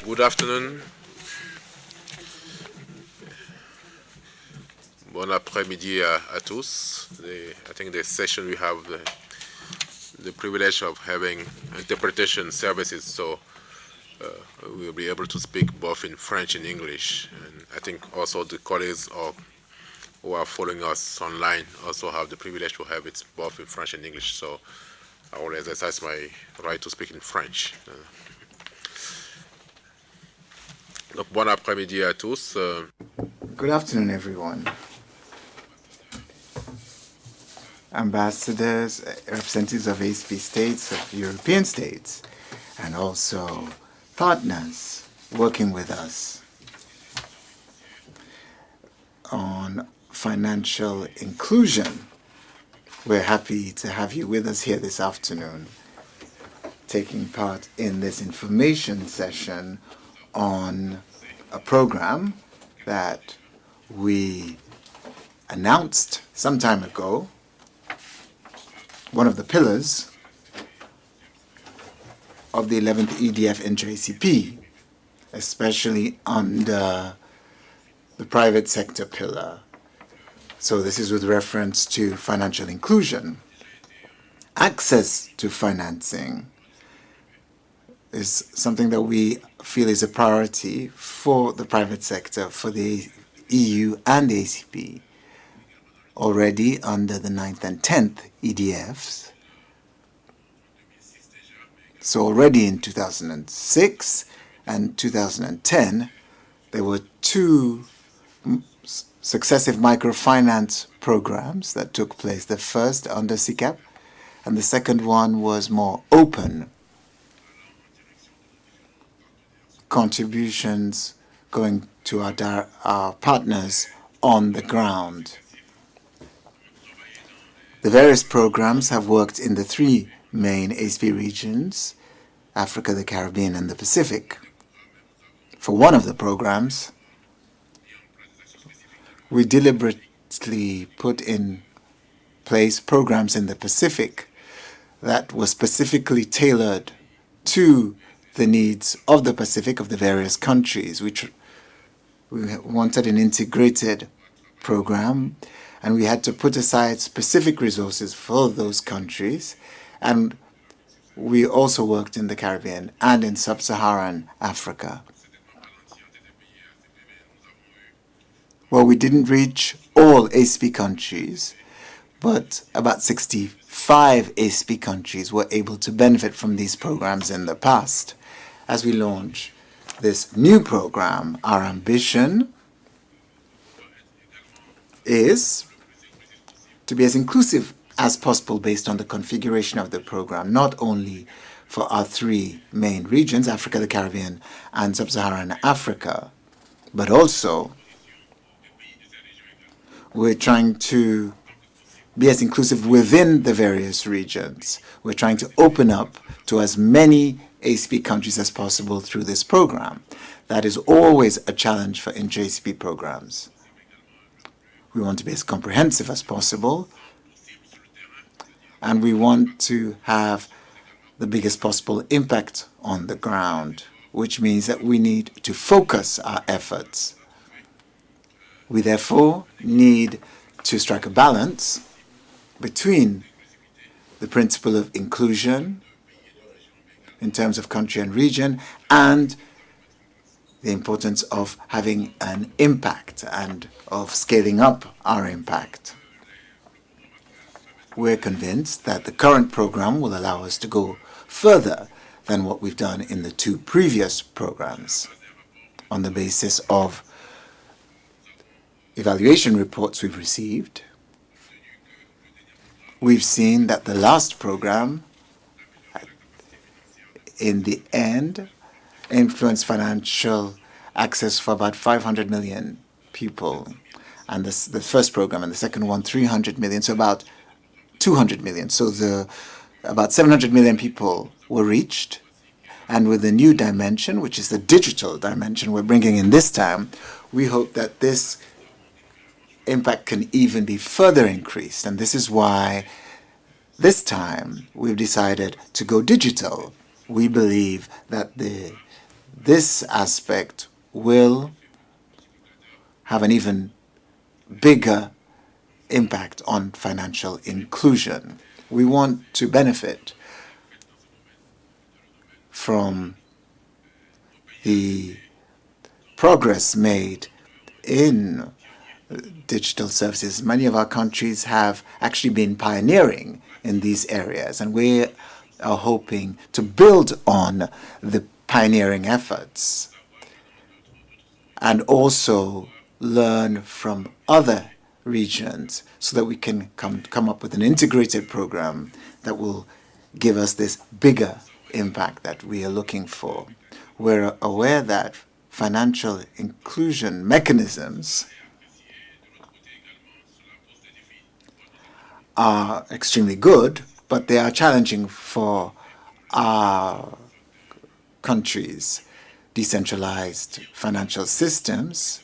Good afternoon. Bon après-midi à tous. I think the session we have the privilege of having interpretation services, so we'll be able to speak both in French and English. And I think also the colleagues who are following us online also have the privilege to have it both in French and English. So I will exercise my right to speak in French. Donc, bon après-midi à tous. Good afternoon, everyone. Ambassadors, representatives of ACP states, of European states, and also partners working with us on financial inclusion. We're happy to have you with us here this afternoon, taking part in this information session on a program that we announced some time ago, one of the pillars of the 11th EDF inter-ACP, especially under the private sector pillar. So this is with reference to financial inclusion. Access to financing is something that we feel is a priority for the private sector, for the EU and the ACP. Already under the 9th and 10th EDFs. So already in 2006 and 2010, there were two successive microfinance programs that took place. The first under CCAP, and the second one was more open. Contributions going to our partners on the ground. The various programs have worked in the three main ACP regions, Africa, the Caribbean, and the Pacific. For one of the programs, we deliberately put in place programs in the Pacific that were specifically tailored to the needs of the Pacific, of the various countries. We wanted an integrated program, and we had to put aside specific resources for those countries. And we also worked in the Caribbean and in sub-Saharan Africa. Well, we didn't reach all ACP countries, but about 65 ACP countries were able to benefit from these programs in the past. As we launch this new program, our ambition is to be as inclusive as possible based on the configuration of the program, not only for our three main regions, Africa, the Caribbean, and sub-Saharan Africa, but also we're trying to be as inclusive within the various regions. We're trying to open up to as many ACP countries as possible through this program. That is always a challenge for inter-ACP programs. We want to be as comprehensive as possible, and we want to have the biggest possible impact on the ground, which means that we need to focus our efforts. We therefore need to strike a balance between the principle of inclusion in terms of country and region and the importance of having an impact and of scaling up our impact. We're convinced that the current program will allow us to go further than what we've done in the two previous programs. On the basis of evaluation reports we've received, we've seen that the last program, in the end, influence financial access for about 500 million people. And the first program and the second one, 300 million, so about 200 million. So about 700 million people were reached. And with the new dimension, which is the digital dimension we're bringing in this time, we hope that this impact can even be further increased. And this is why this time we've decided to go digital. We believe that the this aspect will have an even bigger impact on financial inclusion. We want to benefit from the progress made in digital services. Many of our countries have actually been pioneering in these areas, and we are hoping to build on the pioneering efforts and also learn from other regions so that we can come up with an integrated program that will give us this bigger impact that we are looking for. We're aware that financial inclusion mechanisms are extremely good, but they are challenging for our countries. Decentralized financial systems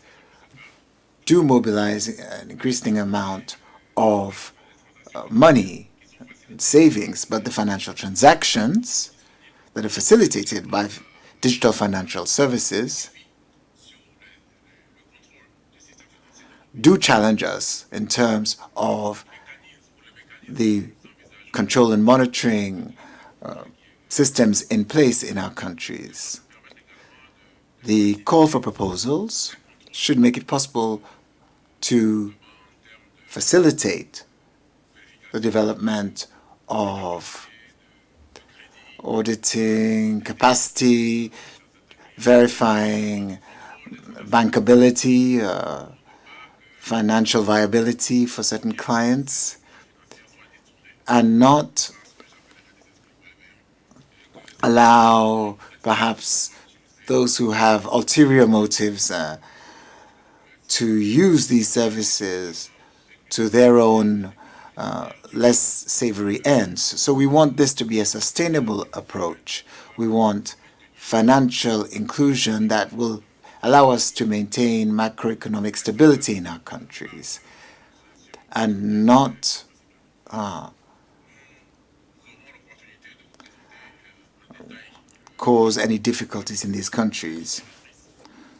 do mobilize an increasing amount of money and savings, but the financial transactions that are facilitated by digital financial services do challenge us in terms of the control and monitoring systems in place in our countries. The call for proposals should make it possible to facilitate the development of auditing capacity, verifying bankability, financial viability for certain clients, and not allow perhaps those who have ulterior motives to use these services to their own less savory ends. So we want this to be a sustainable approach. We want financial inclusion that will allow us to maintain macroeconomic stability in our countries and not cause any difficulties in these countries.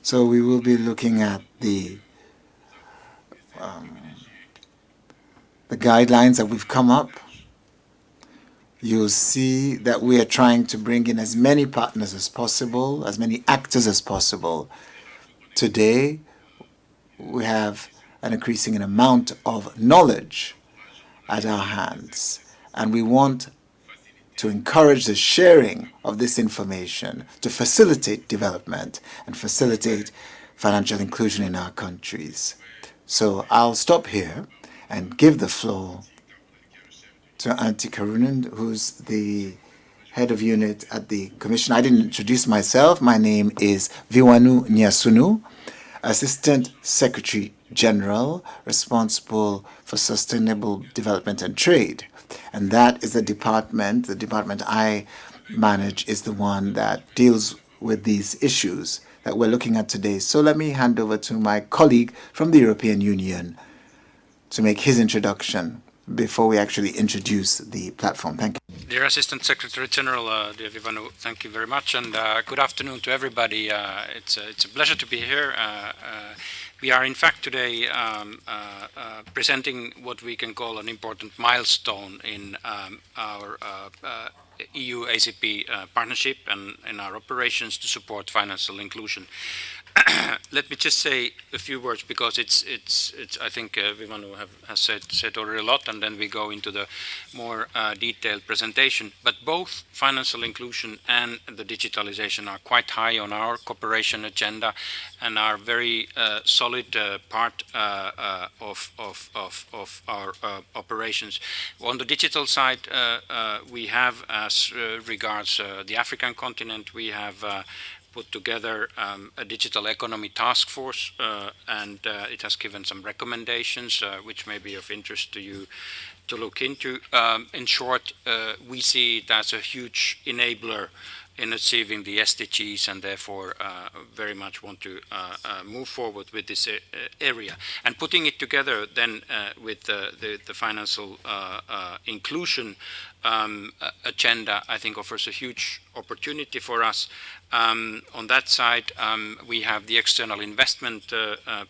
So we will be looking at the guidelines that we've come up. You'll see that we are trying to bring in as many partners as possible, as many actors as possible. Today, we have an increasing amount of knowledge at our hands, and we want to encourage the sharing of this information to facilitate development and facilitate financial inclusion in our countries. So I'll stop here and give the floor to Antti Karunen, who's the head of unit at the Commission. I didn't introduce myself. My name is Viwanu Nyasunu, Assistant Secretary General, responsible for sustainable development and trade. And that is the department I manage is the one that deals with these issues that we're looking at today. So let me hand over to my colleague from the European Union to make his introduction before we actually introduce the platform. Thank you. Dear Assistant Secretary General, dear Vivanu, thank you very much, and good afternoon to everybody. It's a pleasure to be here. We are in fact today presenting what we can call an important milestone in our EU ACP partnership and in our operations to support financial inclusion. Let me just say a few words because it's I think Vivanu has said already a lot, and then we go into the more detailed presentation. But both financial inclusion and the digitalization are quite high on our cooperation agenda and are very solid part of our operations. On the digital side, we have, as regards the African continent, we have put together a digital economy task force, and it has given some recommendations which may be of interest to you to look into. In short, we see it as a huge enabler in achieving the SDGs, and therefore very much want to move forward with this area. And putting it together then with the financial inclusion agenda, I think offers a huge opportunity for us. On that side, we have the external investment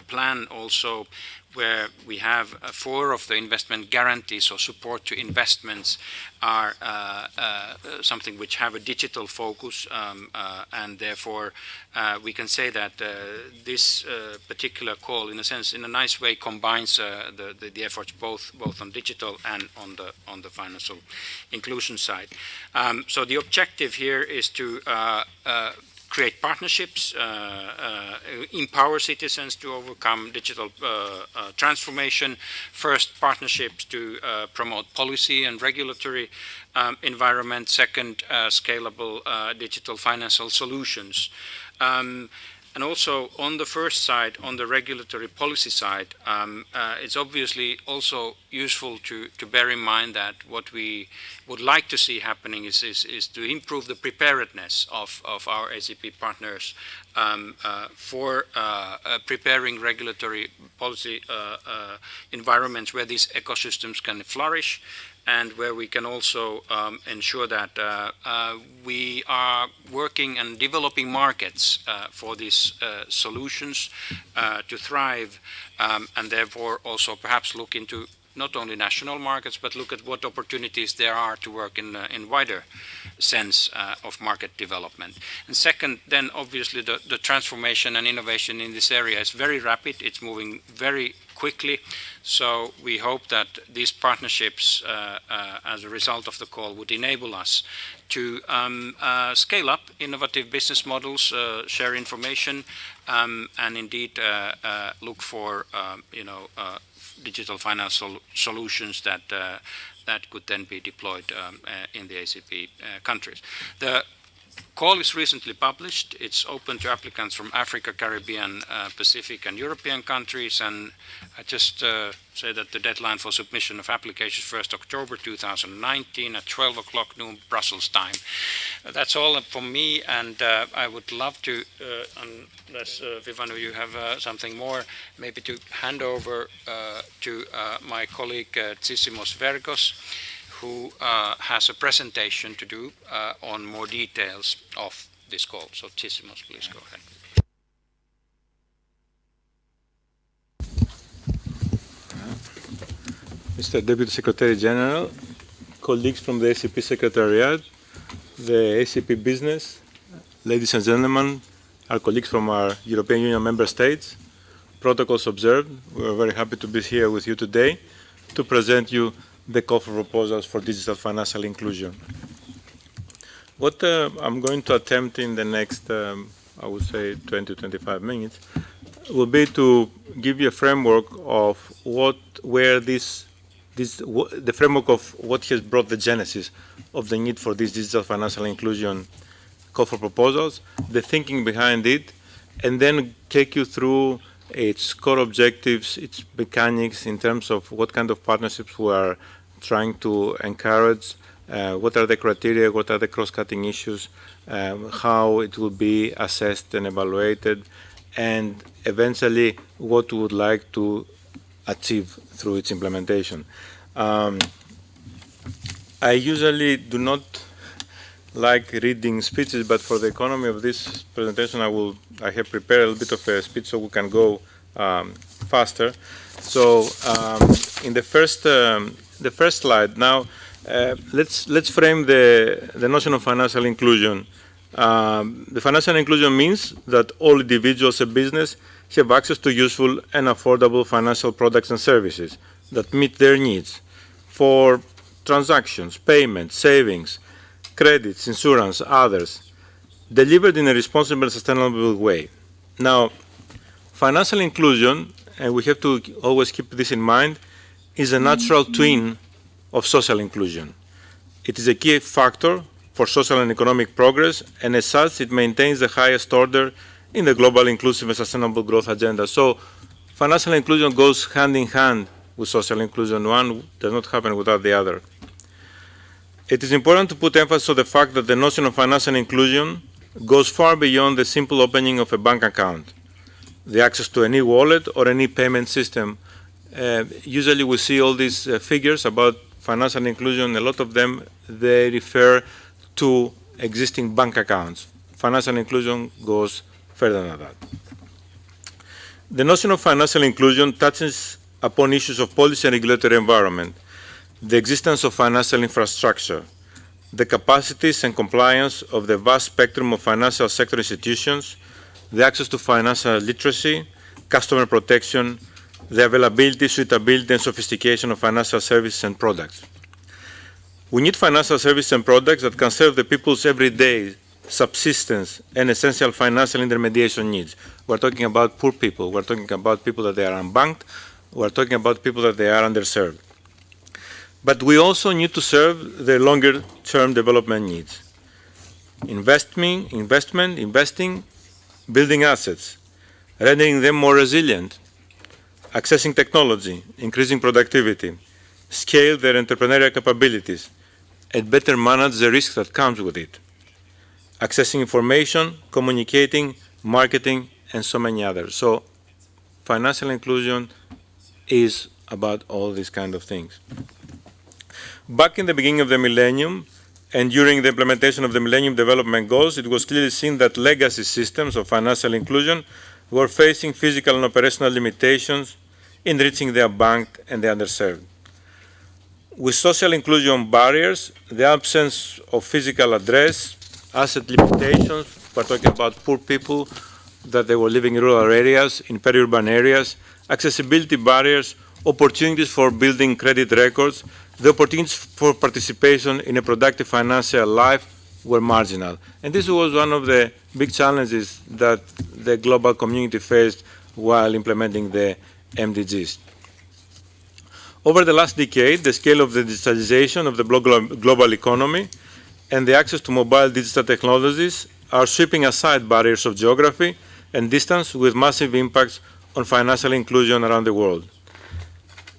plan also, where we have 4 of the investment guarantees or support to investments are something which have a digital focus, and therefore we can say that this particular call, in a sense, in a nice way, combines the efforts both on digital and on the financial inclusion side. So the objective here is to create partnerships, empower citizens to overcome digital transformation. First, partnerships to promote policy and regulatory environment. Second, scalable digital financial solutions. And also on the first side, on the regulatory policy side, it's obviously also useful to bear in mind that what we would like to see happening is to improve the preparedness of our ACP partners for preparing regulatory policy environments where these ecosystems can flourish, and where we can also ensure that we are working and developing markets for these solutions to thrive, and therefore also perhaps look into not only national markets, but look at what opportunities there are to work in wider sense of market development. And second, then obviously the transformation and innovation in this area is very rapid. It's moving very quickly. So we hope that these partnerships, as a result of the call, would enable us to scale up innovative business models, share information, and indeed look for digital financial solutions that that could then be deployed in the ACP countries. The call is recently published. It's open to applicants from Africa, Caribbean, Pacific, and European countries. And I just say that the deadline for submission of applications is 1st October 2019 at 12 o'clock noon Brussels time. That's all from me, and I would love to, unless Vivanu, you have something more, maybe to hand over to my colleague Tsisimos Vergos, who has a presentation to do on more details of this call. So Tsisimos, please go ahead. Mr. Deputy Secretary General, colleagues from the ACP Secretariat, the ACP business, ladies and gentlemen, our colleagues from our European Union member states, protocols observed, we are very happy to be here with you today to present you the call for proposals for digital financial inclusion. What I'm going to attempt in the next, I would say, 20-25 minutes, will be to give you a framework of the framework of what has brought the genesis of the need for this digital financial inclusion call for proposals, the thinking behind it, and then take you through its core objectives, its mechanics in terms of what kind of partnerships we are trying to encourage, what are the criteria, what are the cross-cutting issues, how it will be assessed and evaluated, and eventually what we would like to achieve through its implementation. I usually do not like reading speeches, but for the economy of this presentation, I have prepared a little bit of a speech so we can go faster. So in the first slide now, let's frame the notion of financial inclusion. The financial inclusion means that all individuals and business have access to useful and affordable financial products and services that meet their needs for transactions, payments, savings, credits, insurance, others, delivered in a responsible and sustainable way. Now, financial inclusion, and we have to always keep this in mind, is a natural twin of social inclusion. It is a key factor for social and economic progress, and as such, it maintains the highest order in the global inclusive and sustainable growth agenda. So, financial inclusion goes hand in hand with social inclusion. One does not happen without the other. It is important to put emphasis on the fact that the notion of financial inclusion goes far beyond the simple opening of a bank account, the access to any wallet or any payment system. Usually we see all these figures about financial inclusion. A lot of them, they refer to existing bank accounts. Financial inclusion goes further than that. The notion of financial inclusion touches upon issues of policy and regulatory environment, the existence of financial infrastructure, the capacities and compliance of the vast spectrum of financial sector institutions, the access to financial literacy, customer protection, the availability, suitability, and sophistication of financial services and products. We need financial services and products that can serve the people's everyday subsistence and essential financial intermediation needs. We're talking about poor people. We're talking about people that they are unbanked. We're talking about people that they are underserved. But we also need to serve their longer-term development needs. Investing, building assets, rendering them more resilient, accessing technology, increasing productivity, scale their entrepreneurial capabilities, and better manage the risk that comes with it. Accessing information, communicating, marketing, and so many others. So financial inclusion is about all these kind of things. Back in the beginning of the millennium, and during the implementation of the Millennium Development Goals, it was clearly seen that legacy systems of financial inclusion were facing physical and operational limitations in reaching the unbanked and the underserved. With social inclusion barriers, the absence of physical address, asset limitations, we're talking about poor people that they were living in rural areas, in peri-urban areas, accessibility barriers, opportunities for building credit records, the opportunities for participation in a productive financial life were marginal. And this was one of the big challenges that the global community faced while implementing the MDGs. Over the last decade, the scale of the digitalization of the global economy and the access to mobile digital technologies are sweeping aside barriers of geography and distance with massive impacts on financial inclusion around the world.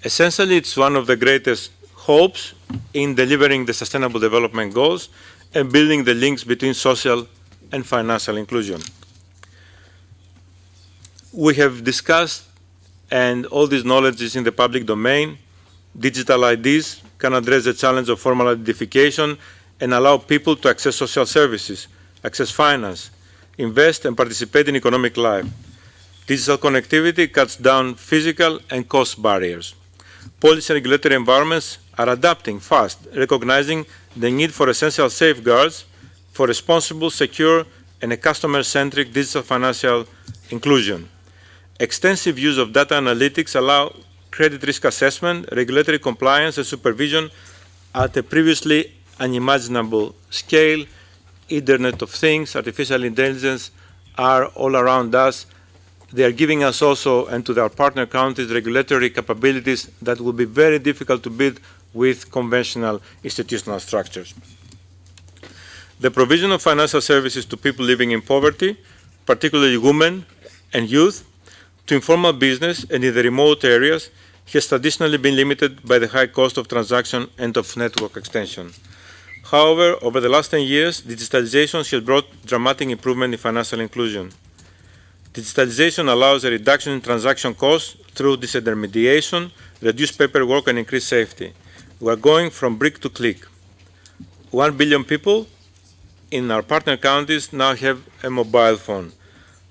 Essentially, it's one of the greatest hopes in delivering the Sustainable Development Goals and building the links between social and financial inclusion. We have discussed, and all this knowledge is in the public domain. Digital IDs can address the challenge of formal identification and allow people to access social services, access finance, invest and participate in economic life. Digital connectivity cuts down physical and cost barriers. Policy and regulatory environments are adapting fast, recognizing the need for essential safeguards for responsible, secure, and a customer-centric digital financial inclusion. Extensive use of data analytics allow credit risk assessment, regulatory compliance, and supervision at a previously unimaginable scale. Internet of Things, artificial intelligence are all around us. They are giving us also, and to our partner countries, regulatory capabilities that will be very difficult to build with conventional institutional structures. The provision of financial services to people living in poverty, particularly women and youth, to informal business and in the remote areas, has traditionally been limited by the high cost of transaction and of network extension. However, over the last 10 years, digitalization has brought dramatic improvement in financial inclusion. Digitalization allows a reduction in transaction costs through disintermediation, reduced paperwork, and increased safety. We are going from brick to click. 1 billion people in our partner countries now have a mobile phone.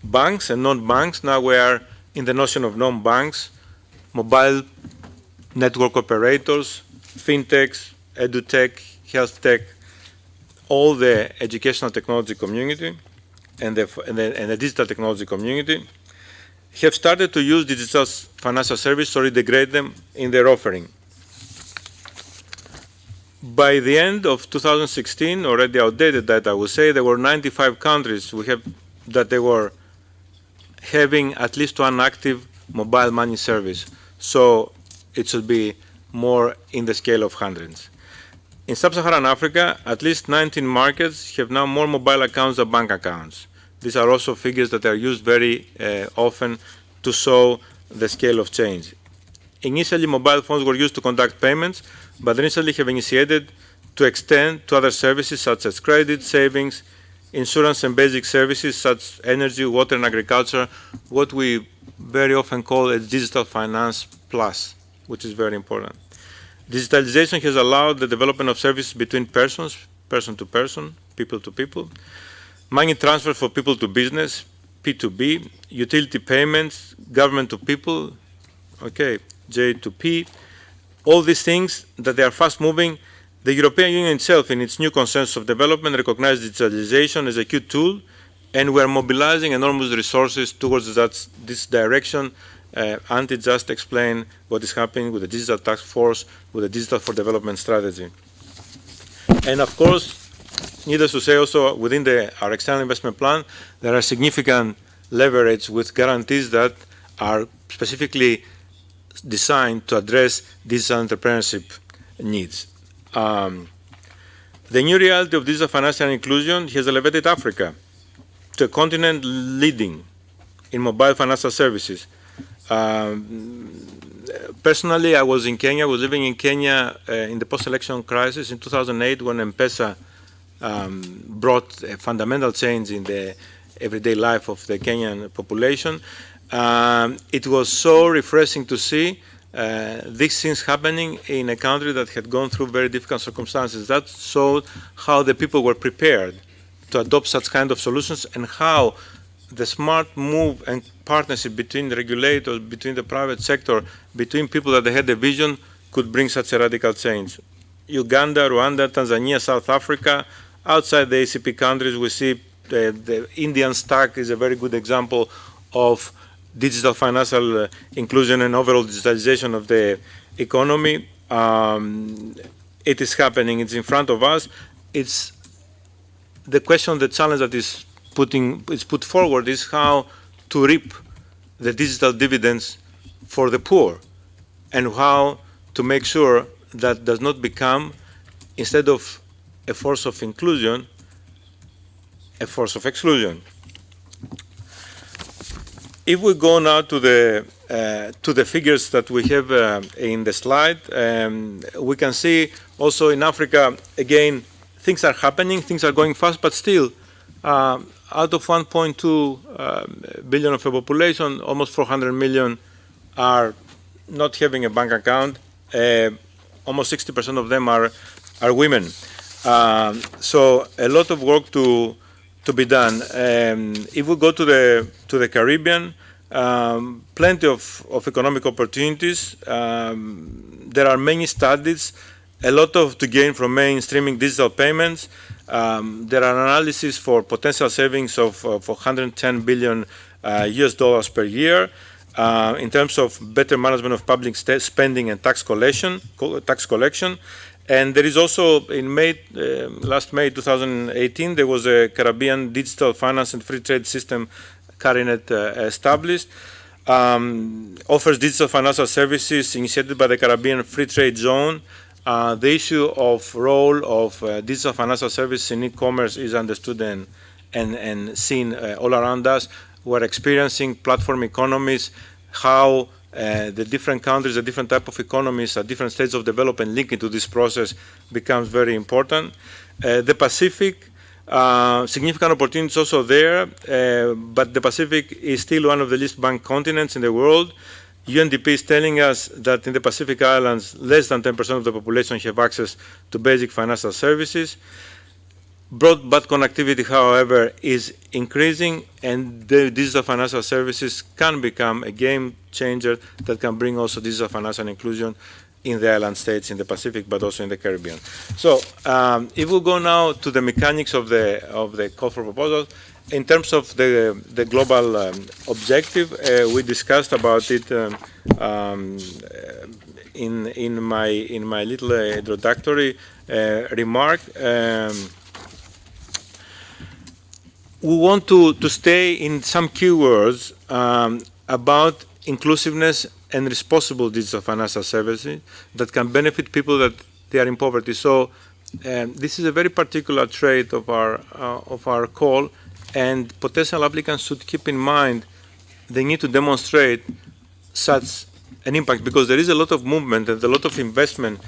Banks and non-banks, now we are in the notion of non-banks, mobile network operators, fintechs, edutech, health tech, all the educational technology community and the digital technology community have started to use digital financial services or integrate them in their offering. By the end of 2016, already outdated data, I would say there were 95 countries that they were having at least one active mobile money service. So it should be more in the scale of hundreds. In sub-Saharan Africa, at least 19 markets have now more mobile accounts than bank accounts. These are also figures that are used very often to show the scale of change. Initially, mobile phones were used to conduct payments, but recently have initiated to extend to other services such as credit, savings, insurance and basic services such as energy, water and agriculture, what we very often call a digital finance plus, which is very important. Digitalization has allowed the development of services between persons, person to person, people to people, money transfer for people to business, P2B, utility payments, government to people, okay, J to P, all these things that they are fast moving. The European Union itself, in its new consensus of development, recognized digitalization as a key tool, and we are mobilizing enormous resources towards this direction. Antti just explained what is happening with the digital task force, with the Digital for Development strategy. And of course, needless to say also, within our external investment plan, there are significant leverage with guarantees that are specifically designed to address digital entrepreneurship needs. The new reality of digital financial inclusion has elevated Africa to a continent leading in mobile financial services. Personally, I was in Kenya, was living in Kenya in the post-election crisis in 2008 when M-Pesa brought a fundamental change in the everyday life of the Kenyan population. It was so refreshing to see these things happening in a country that had gone through very difficult circumstances. That showed how the people were prepared to adopt such kind of solutions and how the smart move and partnership between the regulators, between the private sector, between people that they had a vision could bring such a radical change. Uganda, Rwanda, Tanzania, South Africa, outside the ACP countries, we see the Indian stack is a very good example of digital financial inclusion and overall digitalization of the economy. It is happening, it's in front of us. It's the question, the challenge that is put forward is how to reap the digital dividends for the poor and how to make sure that does not become, instead of a force of inclusion, a force of exclusion. If we go now to the figures that we have in the slide, we can see also in Africa, again, things are happening, things are going fast, but still, out of 1.2 billion of a population, almost 400 million are not having a bank account. Almost 60% of them are women. So a lot of work to be done. If we go to the Caribbean, plenty of economic opportunities. There are many studies, a lot to gain from mainstreaming digital payments. There are analyses for potential savings of 110 billion US dollars per year in terms of better management of public spending and tax collection. And there is also in last May 2018, there was a Caribbean Digital Finance and Free Trade System CARINET established. Offers digital financial services initiated by the Caribbean Free Trade Zone. The issue of role of digital financial services in e-commerce is understood and seen all around us. We're experiencing platform economies, how the different countries, the different type of economies at different stages of development linked into this process becomes very important. The Pacific, significant opportunities also there, but the Pacific is still one of the least banked continents in the world. UNDP is telling us that in the Pacific Islands, less than 10% of the population have access to basic financial services. Broadband connectivity, however, is increasing, and the digital financial services can become a game changer that can bring also digital financial inclusion in the island states in the Pacific, but also in the Caribbean. So, if we go now to the mechanics of the call for proposals, in terms of the global objective, we discussed about it in my little introductory remark. We want to stay in some keywords about inclusiveness and responsible digital financial services that can benefit people that they are in poverty. So this is a very particular trait of our call, and potential applicants should keep in mind they need to demonstrate such an impact, because there is a lot of movement and a lot of investment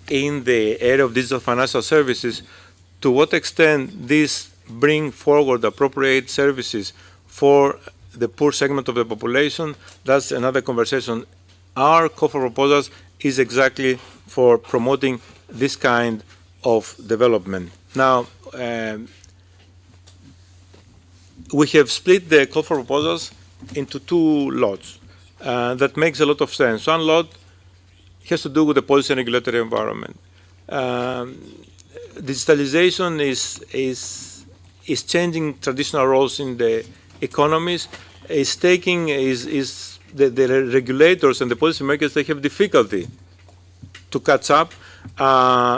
in the area of digital financial services, to what extent this bring forward appropriate services for the poor segment of the population, that's another conversation. Our call for proposals is exactly for promoting this kind of development. Now, we have split the call for proposals into two lots. That makes a lot of sense. One lot has to do with the policy and regulatory environment. Digitalization is changing traditional roles in the economies. The regulators and the policymakers, they have difficulty to catch up.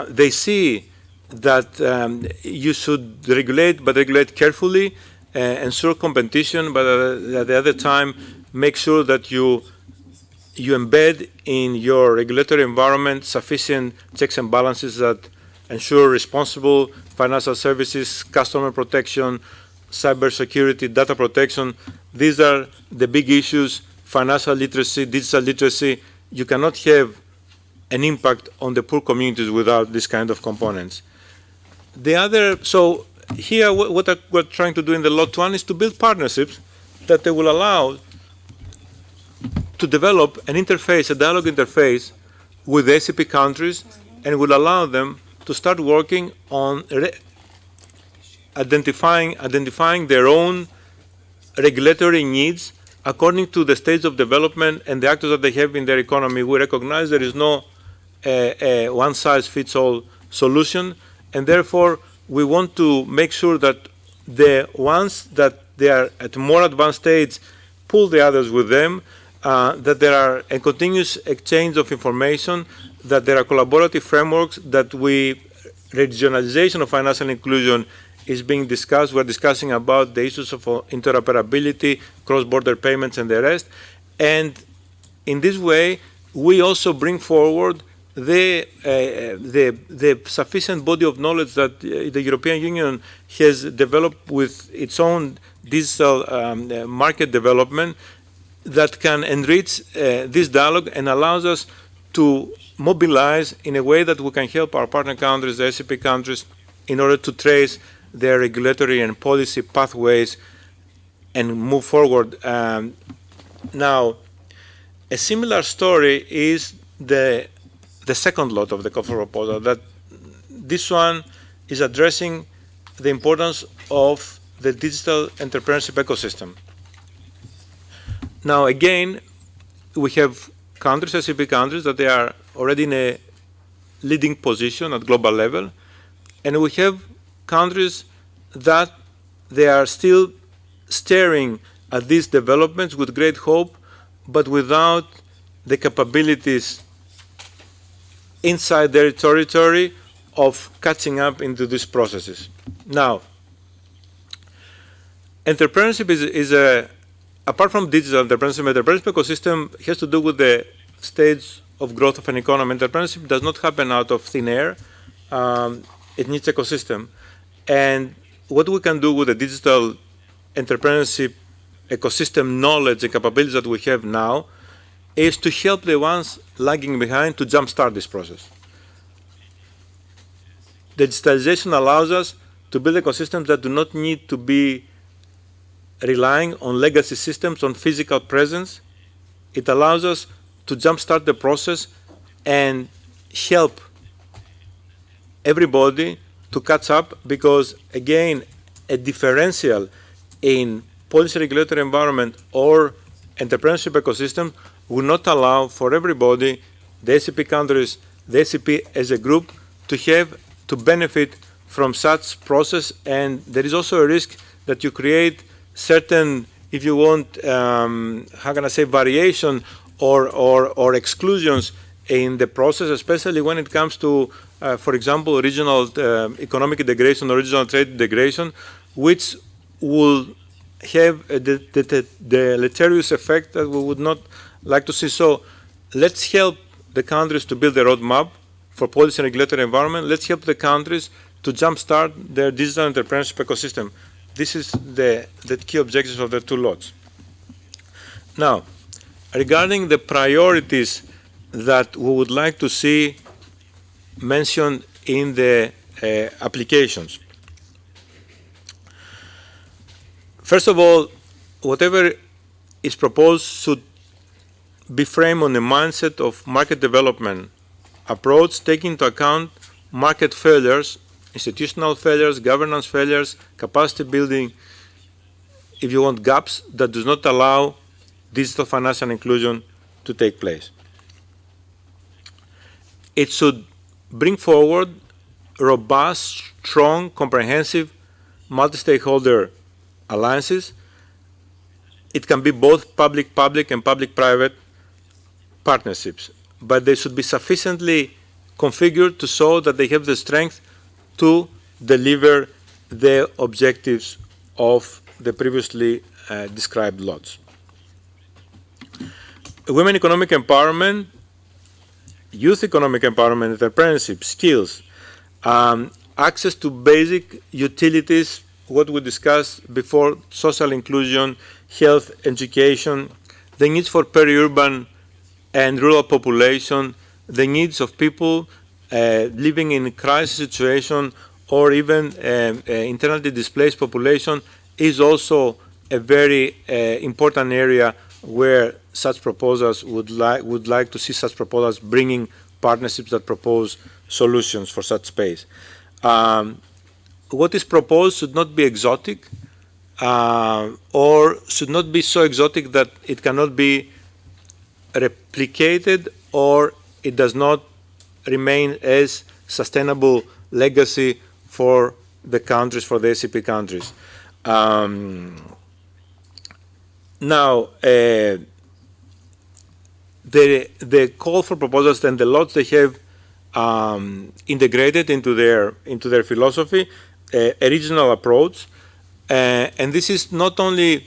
They see that you should regulate, but regulate carefully, ensure competition, but at the other time, make sure that you embed in your regulatory environment sufficient checks and balances that ensure responsible financial services, customer protection, cybersecurity, data protection. These are the big issues: financial literacy, digital literacy. You cannot have an impact on the poor communities without this kind of components. So here what we're trying to do in the Lot 1 is to build partnerships that they will allow to develop an interface, a dialogue interface with the ACP countries, and will allow them to start working on identifying their own regulatory needs according to the stage of development and the actors that they have in their economy. We recognize there is no one-size-fits-all solution, and therefore we want to make sure that the ones that they are at a more advanced stage pull the others with them, that there are a continuous exchange of information, that there are collaborative frameworks, that regionalization of financial inclusion is being discussed. We're discussing about the issues of interoperability, cross-border payments, and the rest. And in this way, we also bring forward the sufficient body of knowledge that the European Union has developed with its own digital market development that can enrich this dialogue and allows us to mobilize in a way that we can help our partner countries, the ACP countries, in order to trace their regulatory and policy pathways and move forward. Now, a similar story is the second lot of the call for proposal. That this one is addressing the importance of the digital entrepreneurship ecosystem. Now, again, we have countries, ACP countries, that they are already in a leading position at global level, and we have countries that they are still staring at these developments with great hope, but without the capabilities inside their territory of catching up into these processes. Now, entrepreneurship is apart from digital entrepreneurship, entrepreneurship ecosystem has to do with the stage of growth of an economy. Entrepreneurship does not happen out of thin air. It needs ecosystem. And what we can do with the digital entrepreneurship ecosystem knowledge and capabilities that we have now is to help the ones lagging behind to jumpstart this process. Digitalization allows us to build ecosystems that do not need to be relying on legacy systems, on physical presence. It allows us to jumpstart the process and help everybody to catch up, because, again, a differential in policy regulatory environment or entrepreneurship ecosystem will not allow for everybody, the ACP countries, the ACP as a group, to benefit from such process. And there is also a risk that you create certain, if you want, how can I say, variation or exclusions in the process, especially when it comes to, for example, regional economic integration or regional trade integration, which will have the deleterious effect that we would not like to see. So let's help the countries to build a roadmap for policy and regulatory environment. Let's help the countries to jumpstart their digital entrepreneurship ecosystem. This is the key objectives of the two lots. Now, regarding the priorities that we would like to see mentioned in the applications. First of all, whatever is proposed should be framed on the mindset of market development approach, taking into account market failures, institutional failures, governance failures, capacity building, if you want, gaps that do not allow digital financial inclusion to take place. It should bring forward robust, strong, comprehensive, multi-stakeholder alliances. It can be both public-public and public-private partnerships, but they should be sufficiently configured to show that they have the strength to deliver the objectives of the previously described lots. Women economic empowerment, youth economic empowerment, entrepreneurship, skills, access to basic utilities, what we discussed before, social inclusion, health, education, the needs for peri-urban and rural population, the needs of people living in crisis situation or even internally displaced population is also a very important area where such proposals would like to see such proposals bringing partnerships that propose solutions for such space. What is proposed should not be exotic or should not be so exotic that it cannot be replicated or it does not remain as sustainable legacy for the countries, for the ACP countries. Now, the call for proposals and the lots they have integrated into their philosophy, a regional approach, and this is not only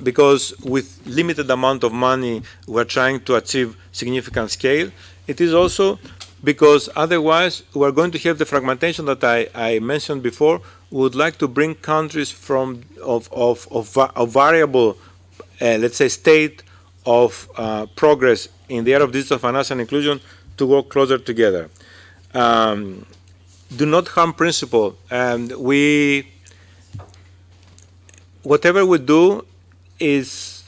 because with limited amount of money we're trying to achieve significant scale. It is also because otherwise we're going to have the fragmentation that I mentioned before. We would like to bring countries of variable, let's say, state of progress in the area of digital financial inclusion to work closer together. Do not harm principle, and whatever we do has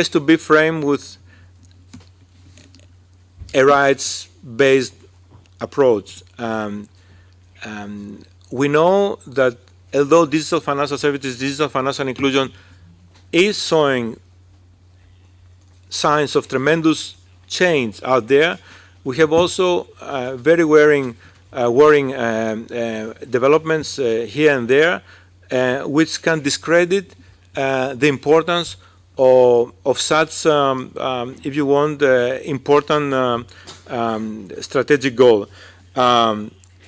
to be framed with a rights-based approach. We know that although digital financial services, digital financial inclusion is showing signs of tremendous change out there, we have also very worrying developments here and there, which can discredit the importance of such, if you want, important strategic goal.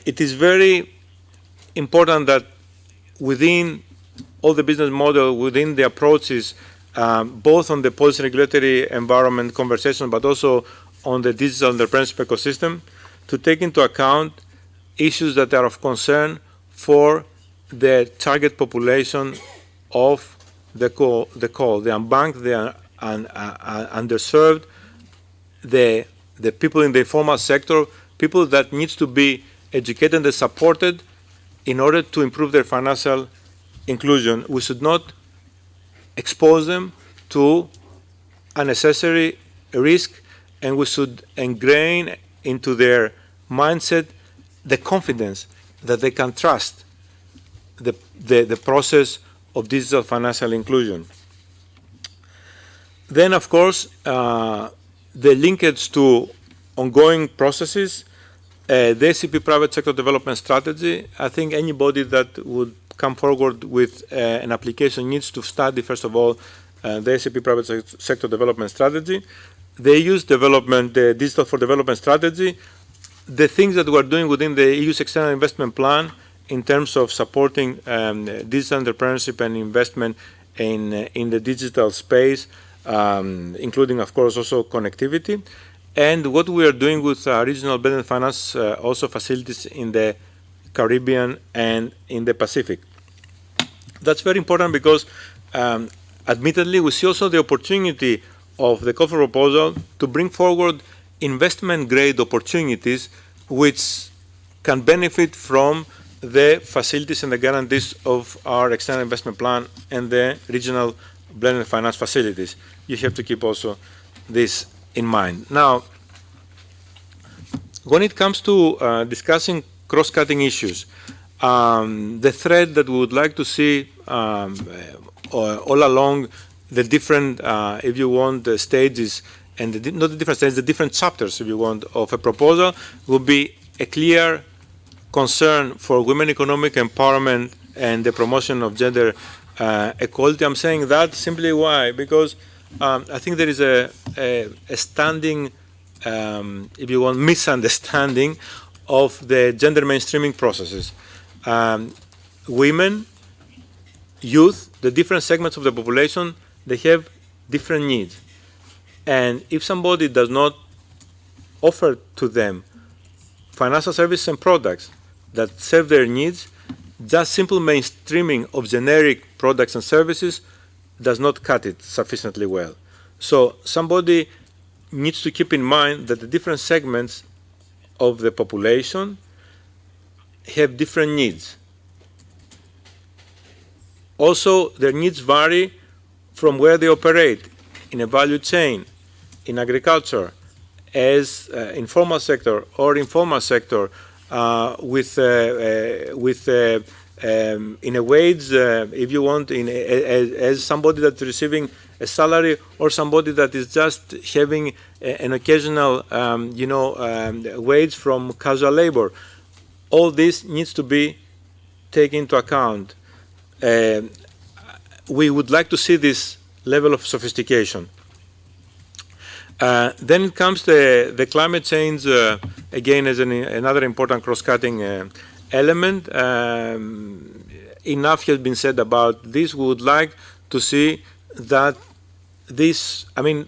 It is very important that within all the business model, within the approaches, both on the policy regulatory environment conversation, but also on the digital entrepreneurship ecosystem, to take into account issues that are of concern for the target population of the unbanked, the underserved, the people in the informal sector, people that needs to be educated and supported in order to improve their financial inclusion. We should not expose them to unnecessary risk, and we should ingrain into their mindset the confidence that they can trust the process of digital financial inclusion. Then, of course, the linkage to ongoing processes, the ACP private sector development strategy. I think anybody that would come forward with an application needs to study, first of all, the ACP private sector development strategy, the EU's development, the Digital4 development strategy, the things that we're doing within the EU's external investment plan in terms of supporting digital entrepreneurship and investment in the digital space, including, of course, also connectivity, and what we are doing with regional business finance also facilities in the Caribbean and in the Pacific. That's very important because, admittedly, we see also the opportunity of the call for proposal to bring forward investment grade opportunities which can benefit from the facilities and the guarantees of our external investment plan and the regional blended finance facilities. You have to keep also this in mind. Now, when it comes to discussing cross-cutting issues, the thread that we would like to see all along the different, if you want, the stages, and not the different stages, the different chapters, if you want, of a proposal will be a clear concern for women economic empowerment and the promotion of gender equality. I'm saying that simply why? Because I think there is a standing, if you want, misunderstanding of the gender mainstreaming processes. Women, youth, the different segments of the population, they have different needs. And if somebody does not offer to them financial services and products that serve their needs, just simple mainstreaming of generic products and services does not cut it sufficiently well. So somebody needs to keep in mind that the different segments of the population have different needs. Also, their needs vary from where they operate in a value chain, in agriculture, as informal sector or informal sector, in a wage, if you want, as somebody that's receiving a salary or somebody that is just having an occasional, wage from casual labor. All this needs to be taken into account. We would like to see this level of sophistication. Then it comes to the climate change, again, as another important cross-cutting element. Enough has been said about this. We would like to see that this, I mean,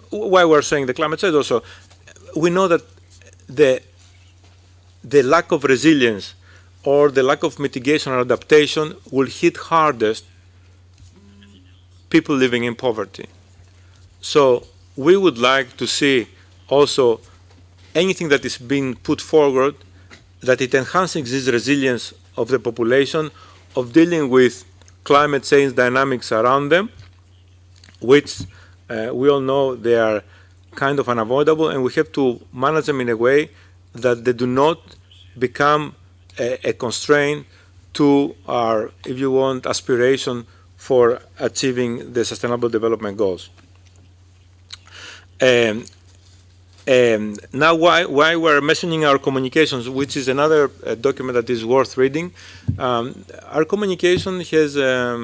why we're saying the climate change also, we know that the lack of resilience or the lack of mitigation or adaptation will hit hardest people living in poverty. So we would like to see also anything that is being put forward that it enhances this resilience of the population of dealing with climate change dynamics around them, which we all know they are kind of unavoidable, and we have to manage them in a way that they do not become a constraint to our, if you want, aspiration for achieving the Sustainable Development Goals. Now, why we're mentioning our communications, which is another document that is worth reading. Our communication has a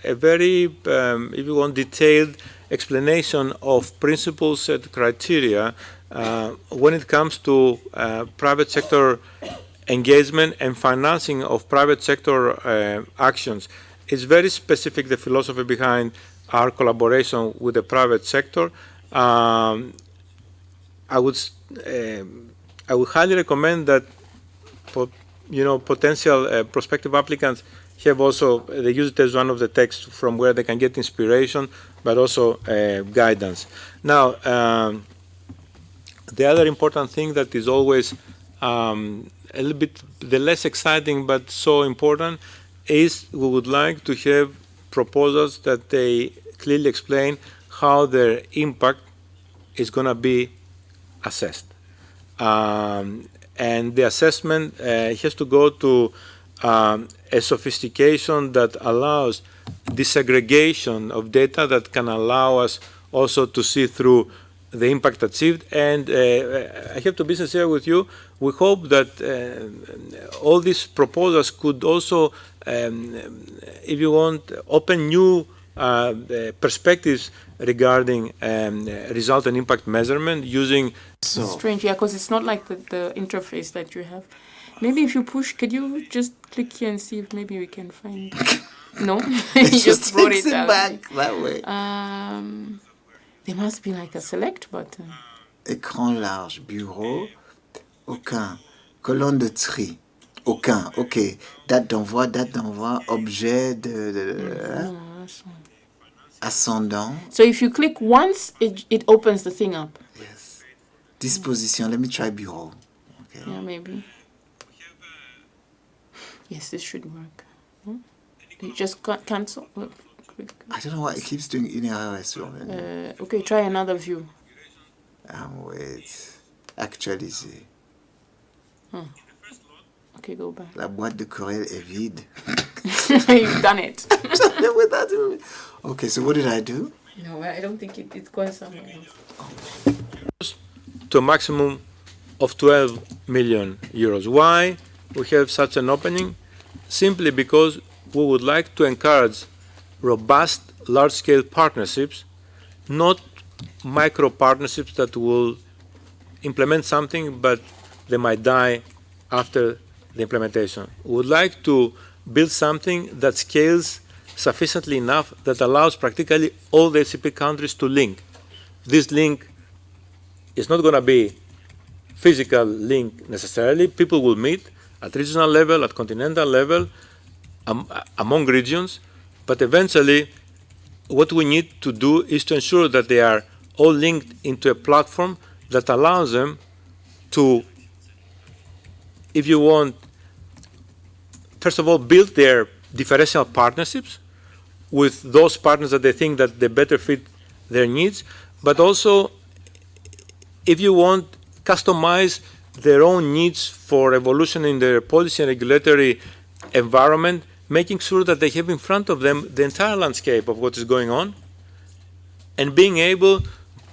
very, if you want, detailed explanation of principles and criteria when it comes to private sector engagement and financing of private sector actions. It's very specific, the philosophy behind our collaboration with the private sector. I would highly recommend that, potential prospective applicants have also, they use it as one of the texts from where they can get inspiration, but also guidance. Now, the other important thing that is always a little bit the less exciting but so important is we would like to have proposals that they clearly explain how their impact is going to be assessed. And the assessment has to go to a sophistication that allows disaggregation of data that can allow us also to see through the impact achieved. And I have to be sincere with you, we hope that all these proposals could also, if you want, open new perspectives regarding result and impact measurement using. So strange, yeah, because it's not like the interface that you have. Maybe if you push, could you just click here and see if maybe we can find? No, you just brought it out. Back that way. There must be like a select button. Écran large, bureau, aucun. Colonne de tri, aucun. Ok. Date d'envoi, objet ascendant. So if you click once, it opens the thing up. Yes. Disposition. Let me try bureau. Okay. Yeah, maybe. Yes, this should work. Hmm? You just cancel. Click. I don't know why it keeps doing in iOS. Okay, try another view. Wait. Actualiser. Okay, go back. La boîte de courriel est vide. You've done it. Okay, so what did I do? No, I don't think it's going somewhere else. To a maximum of 12 million euros. Why we have such an opening? Simply because we would like to encourage robust, large-scale partnerships, not micro partnerships that will implement something but they might die after the implementation. We would like to build something that scales sufficiently enough that allows practically all the ACP countries to link. This link is not going to be physical link necessarily. People will meet at regional level, at continental level, among regions, but eventually what we need to do is to ensure that they are all linked into a platform that allows them to, if you want, first of all, build their differential partnerships with those partners that they think that they better fit their needs, but also, if you want, customize their own needs for evolution in their policy and regulatory environment, making sure that they have in front of them the entire landscape of what is going on, and being able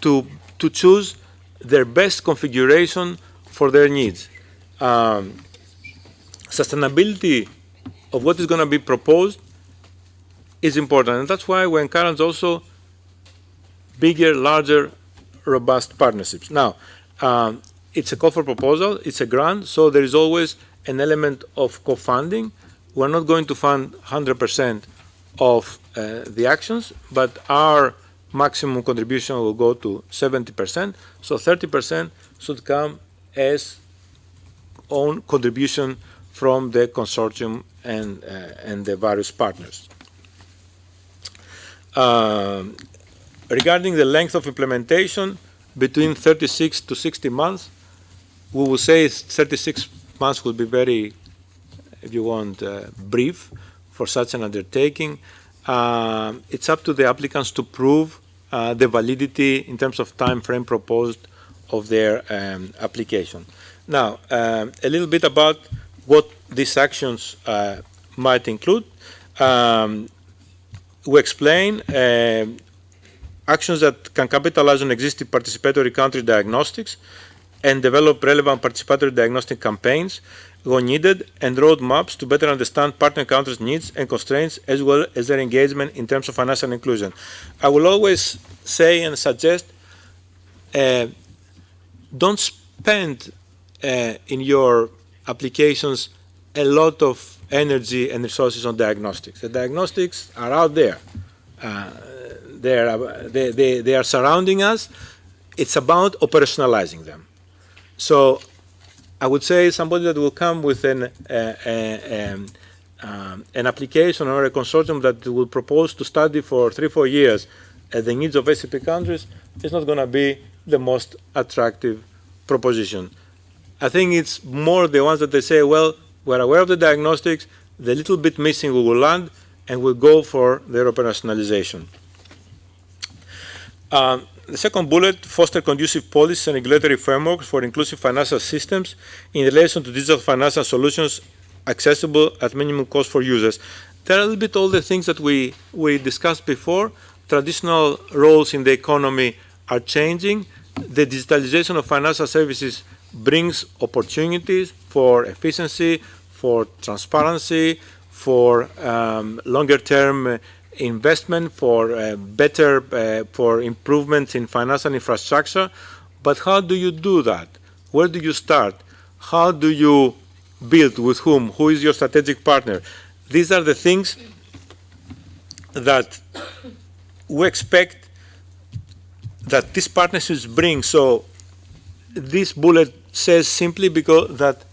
to choose their best configuration for their needs. Sustainability of what is going to be proposed is important, and that's why we encourage also bigger, larger, robust partnerships. Now, it's a call for proposal, it's a grant, so there is always an element of co-funding. We're not going to fund 100% of the actions, but our maximum contribution will go to 70%, so 30% should come as own contribution from the consortium and the various partners. Regarding the length of implementation, between 36 to 60 months, we will say 36 months will be very, if you want, brief for such an undertaking. It's up to the applicants to prove the validity in terms of time frame proposed of their application. Now, a little bit about what these actions might include. We explain actions that can capitalize on existing participatory country diagnostics and develop relevant participatory diagnostic campaigns when needed, and roadmaps to better understand partner countries' needs and constraints, as well as their engagement in terms of financial inclusion. I will always say and suggest, don't spend in your applications a lot of energy and resources on diagnostics. The diagnostics are out there. They are surrounding us. It's about operationalizing them. So I would say somebody that will come with an application or a consortium that will propose to study for 3-4 years the needs of ACP countries is not going to be the most attractive proposition. I think it's more the ones that they say, well, we're aware of the diagnostics, the little bit missing we will land, and we'll go for their operationalization. The second bullet, foster conducive policies and regulatory frameworks for inclusive financial systems in relation to digital financial solutions accessible at minimum cost for users. There are a little bit all the things that we discussed before. Traditional roles in the economy are changing. The digitalization of financial services brings opportunities for efficiency, for transparency, for longer-term investment, for for improvements in financial infrastructure. But how do you do that? Where do you start? How do you build? With whom? Who is your strategic partner? These are the things that we expect that these partnerships bring. So this bullet says simply because that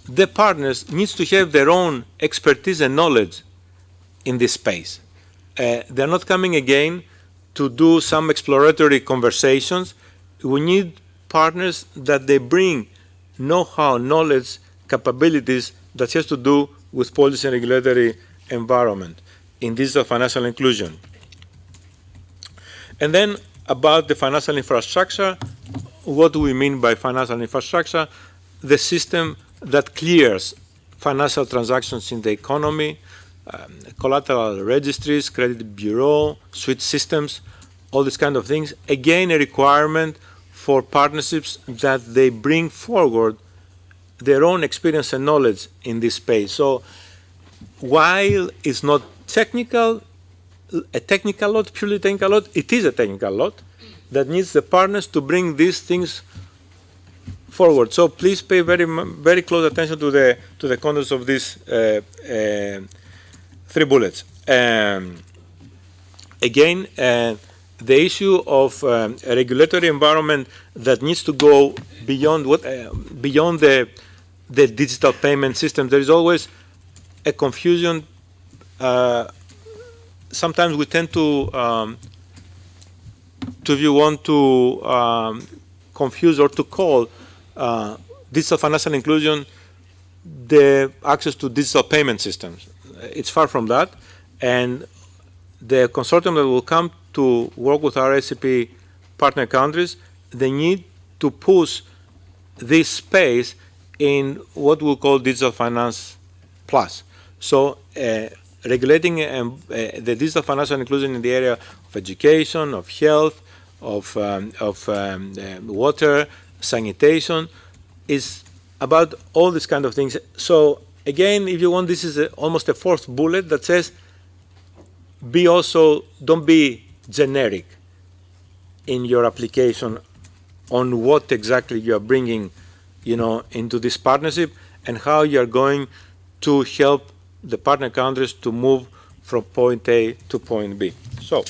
the partners needs to have their own expertise and knowledge in this space. They're not coming again to do some exploratory conversations. We need partners that they bring know-how, knowledge, capabilities that has to do with policy and regulatory environment in digital financial inclusion. And then about the financial infrastructure, what do we mean by financial infrastructure? The system that clears financial transactions in the economy, collateral registries, credit bureau, switch systems, all these kind of things. Again, a requirement for partnerships that they bring forward their own experience and knowledge in this space. So while it's not technical, a technical lot, purely technical lot, it is a technical lot that needs the partners to bring these things forward. So please pay very close attention to the contents of these 3 bullets. Again, the issue of a regulatory environment that needs to go beyond beyond the digital payment system. There is always a confusion. Sometimes we tend to if you want to confuse or to call digital financial inclusion the access to digital payment systems. It's far from that, and the consortium that will come to work with our ACP partner countries, they need to push this space in what we call digital finance plus. So regulating the digital financial inclusion in the area of education, of health, of water, sanitation, is about all these kind of things. So again, if you want, this is almost a 4th bullet that says, don't be generic in your application on what exactly you are bringing, into this partnership and how you are going to help the partner countries to move from point A to point B. So,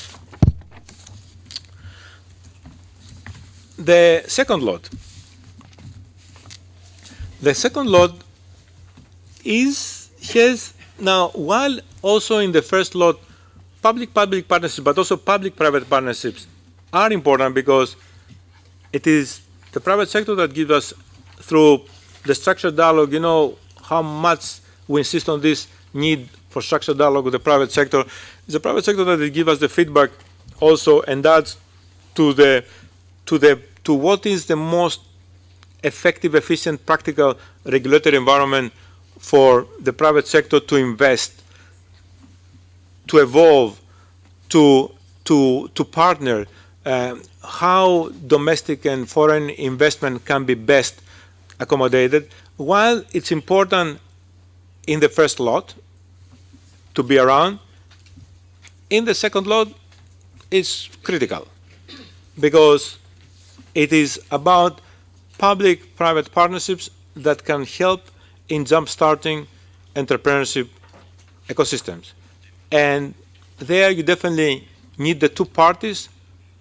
the second lot. The second lot has now, while also in the first lot, public-public partnerships, but also public-private partnerships are important because it is the private sector that gives us, through the structured dialogue, how much we insist on this need for structured dialogue with the private sector. It's the private sector that gives us the feedback also, and that's to what is the most effective, efficient, practical regulatory environment for the private sector to invest, to evolve, to partner, how domestic and foreign investment can be best accommodated. While it's important in the first lot to be around, in the second lot it's critical because it is about public-private partnerships that can help in jump-starting entrepreneurship ecosystems. And there you definitely need the 2 parties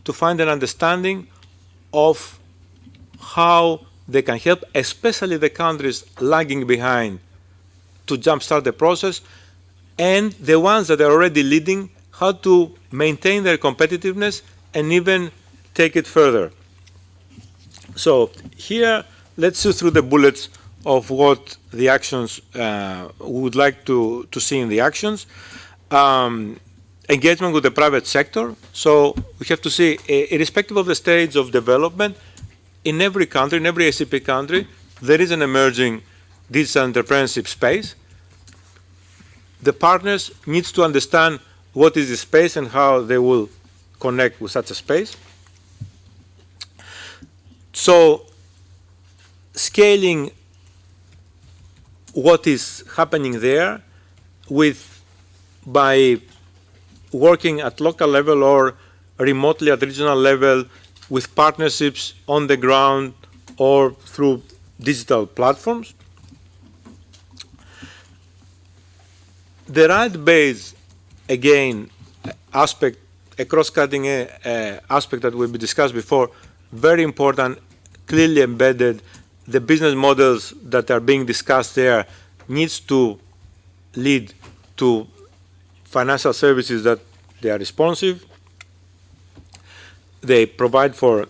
to find an understanding of how they can help, especially the countries lagging behind, to jumpstart the process, and the ones that are already leading, how to maintain their competitiveness and even take it further. So here, let's see through the bullets of what the actions we would like to see in the actions. Engagement with the private sector. So we have to see, irrespective of the stage of development, in every country, in every ACP country, there is an emerging digital entrepreneurship space. The partners need to understand what is the space and how they will connect with such a space. So scaling what is happening there by working at local level or remotely at regional level with partnerships on the ground or through digital platforms. The right-based, again, aspect, a cross-cutting aspect that will be discussed before, very important, clearly embedded. The business models that are being discussed there needs to lead to financial services that they are responsive. They provide for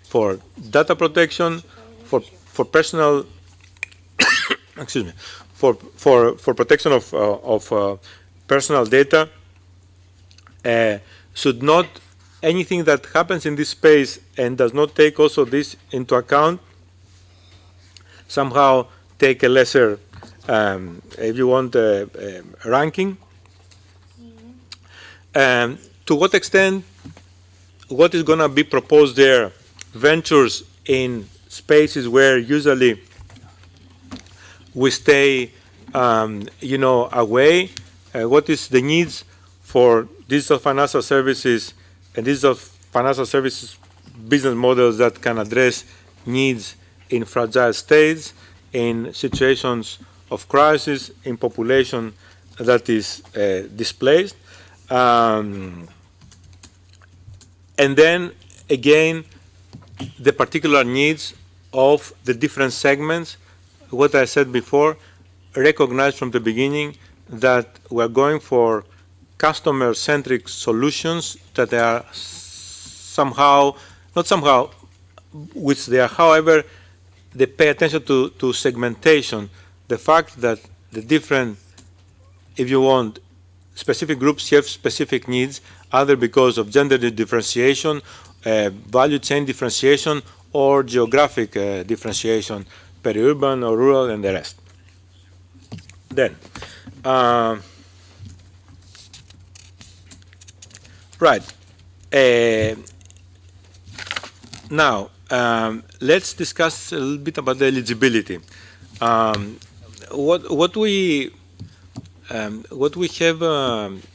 for data protection, for personal, excuse me, for protection of personal data, should not, anything that happens in this space and does not take also this into account, somehow take a lesser, if you want, ranking. To what extent, what is going to be proposed there, ventures in spaces where usually we stay, away, what is the needs for digital financial services and digital financial services business models that can address needs in fragile states, in situations of crisis, in population that is displaced. And then, again, the particular needs of the different segments. What I said before, recognize from the beginning that we're going for customer-centric solutions that are somehow, not somehow, which they are, however, they pay attention to segmentation. The fact that the different, if you want, specific groups have specific needs, either because of gender differentiation, value chain differentiation, or geographic differentiation, peri-urban or rural, and the rest. Then, right. Now, let's discuss a little bit about the eligibility. What we have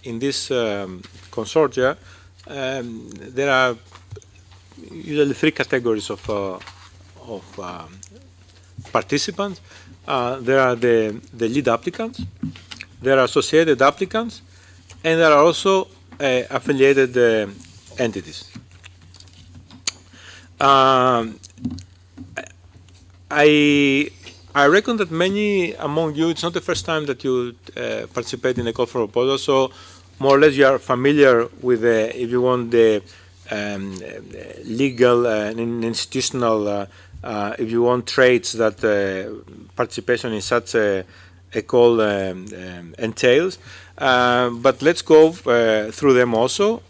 in this consortia, there are usually three categories of participants. There are the lead applicants, there are associated applicants, and there are also affiliated entities. I reckon that many among you, it's not the first time that you participate in a call for proposal, so more or less you are familiar with the, if you want, the legal and institutional, if you want, traits that participation in such a call entails. But let's go through them also.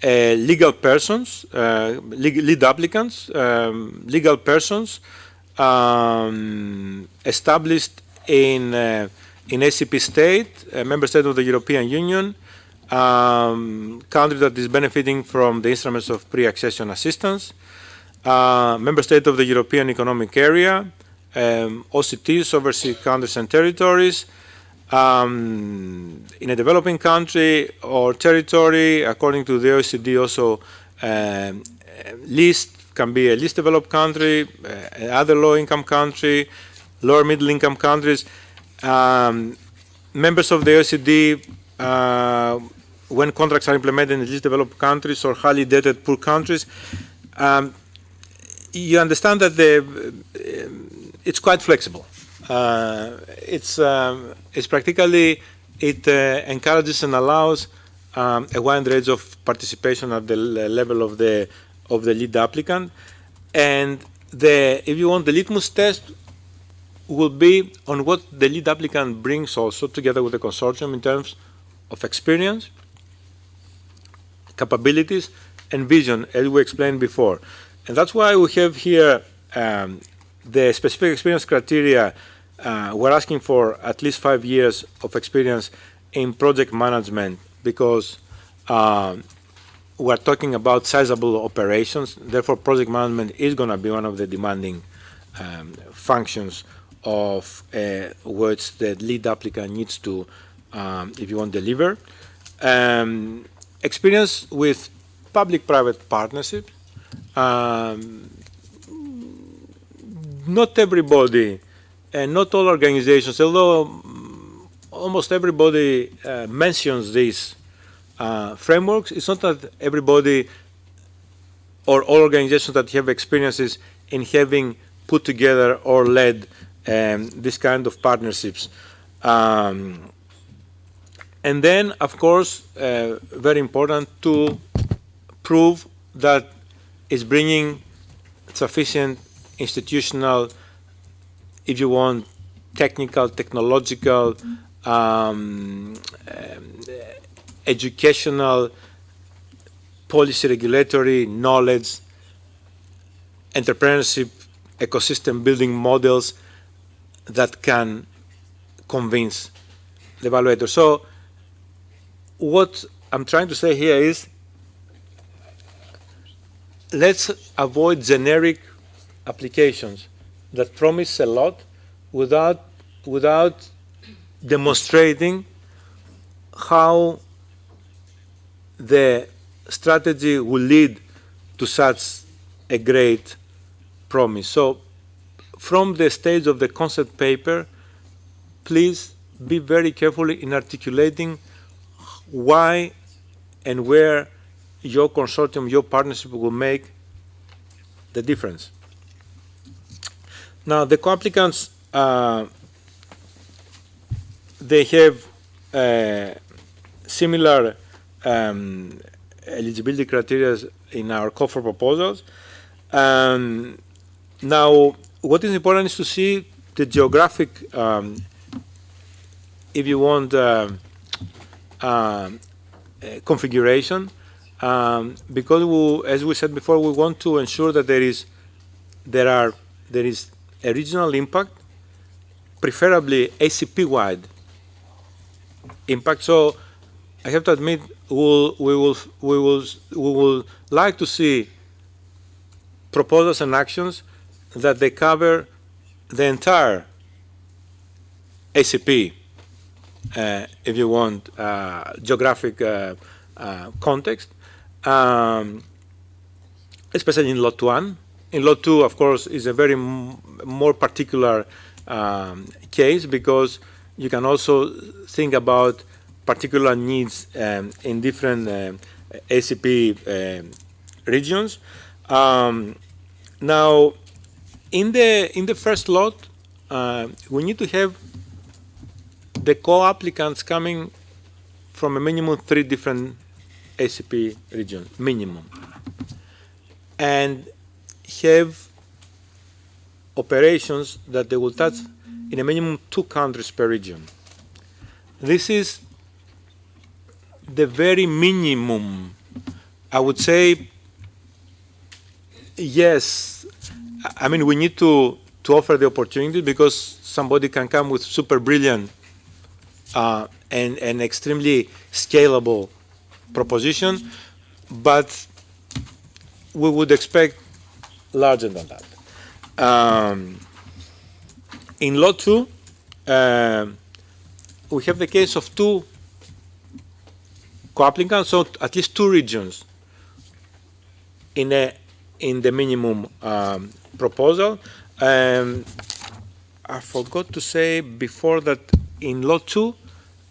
Legal persons, lead applicants, legal persons established in ACP state, a member state of the European Union, country that is benefiting from the instruments of pre-accession assistance, member state of the European Economic Area, OCTs, overseas countries and territories, in a developing country or territory, according to the OECD also, list can be a least developed country, other low-income country, lower middle-income countries. Members of the OECD, when contracts are implemented in least developed countries or highly indebted poor countries, you understand that it's quite flexible. It's practically, it encourages and allows a wide range of participation at the level of the lead applicant, and if you want, the litmus test will be on what the lead applicant brings also together with the consortium in terms of experience, capabilities, and vision, as we explained before. And that's why we have here the specific experience criteria. We're asking for at least 5 years of experience in project management because we're talking about sizable operations. Therefore, project management is going to be one of the demanding functions of which the lead applicant needs to, if you want, deliver. Experience with public-private partnerships. Not everybody and not all organizations, although almost everybody mentions these frameworks, it's not that everybody or all organizations that have experiences in having put together or led this kind of partnerships. And then, of course, very important to prove that is bringing sufficient institutional, if you want, technical, technological, educational, policy, regulatory knowledge, entrepreneurship, ecosystem building models that can convince the evaluator. So what I'm trying to say here is, let's avoid generic applications that promise a lot without demonstrating how the strategy will lead to such a great promise. So from the stage of the concept paper, please be very careful in articulating why and where your consortium, your partnership will make the difference. Now, the co-applicants, they have similar eligibility criteria in our call for proposals. Now, what is important is to see the geographic, if you want, configuration, because as we said before, we want to ensure that there is a regional impact, preferably ACP-wide impact. So I have to admit, we will like to see proposals and actions that they cover the entire ACP, if you want, geographic context, especially in Lot 1. In Lot 2, of course, is a very more particular case, because you can also think about particular needs in different ACP regions. Now, in the first lot, we need to have the co-applicants coming from a minimum 3 different ACP regions, minimum, and have operations that they will touch in a minimum 2 countries per region. This is the very minimum. I would say, yes, I mean, we need to offer the opportunity, because somebody can come with super brilliant and extremely scalable proposition, but we would expect larger than that. In Lot 2, we have the case of 2 co-applicants, so at least 2 regions in the minimum proposal. I forgot to say before that in Lot 2,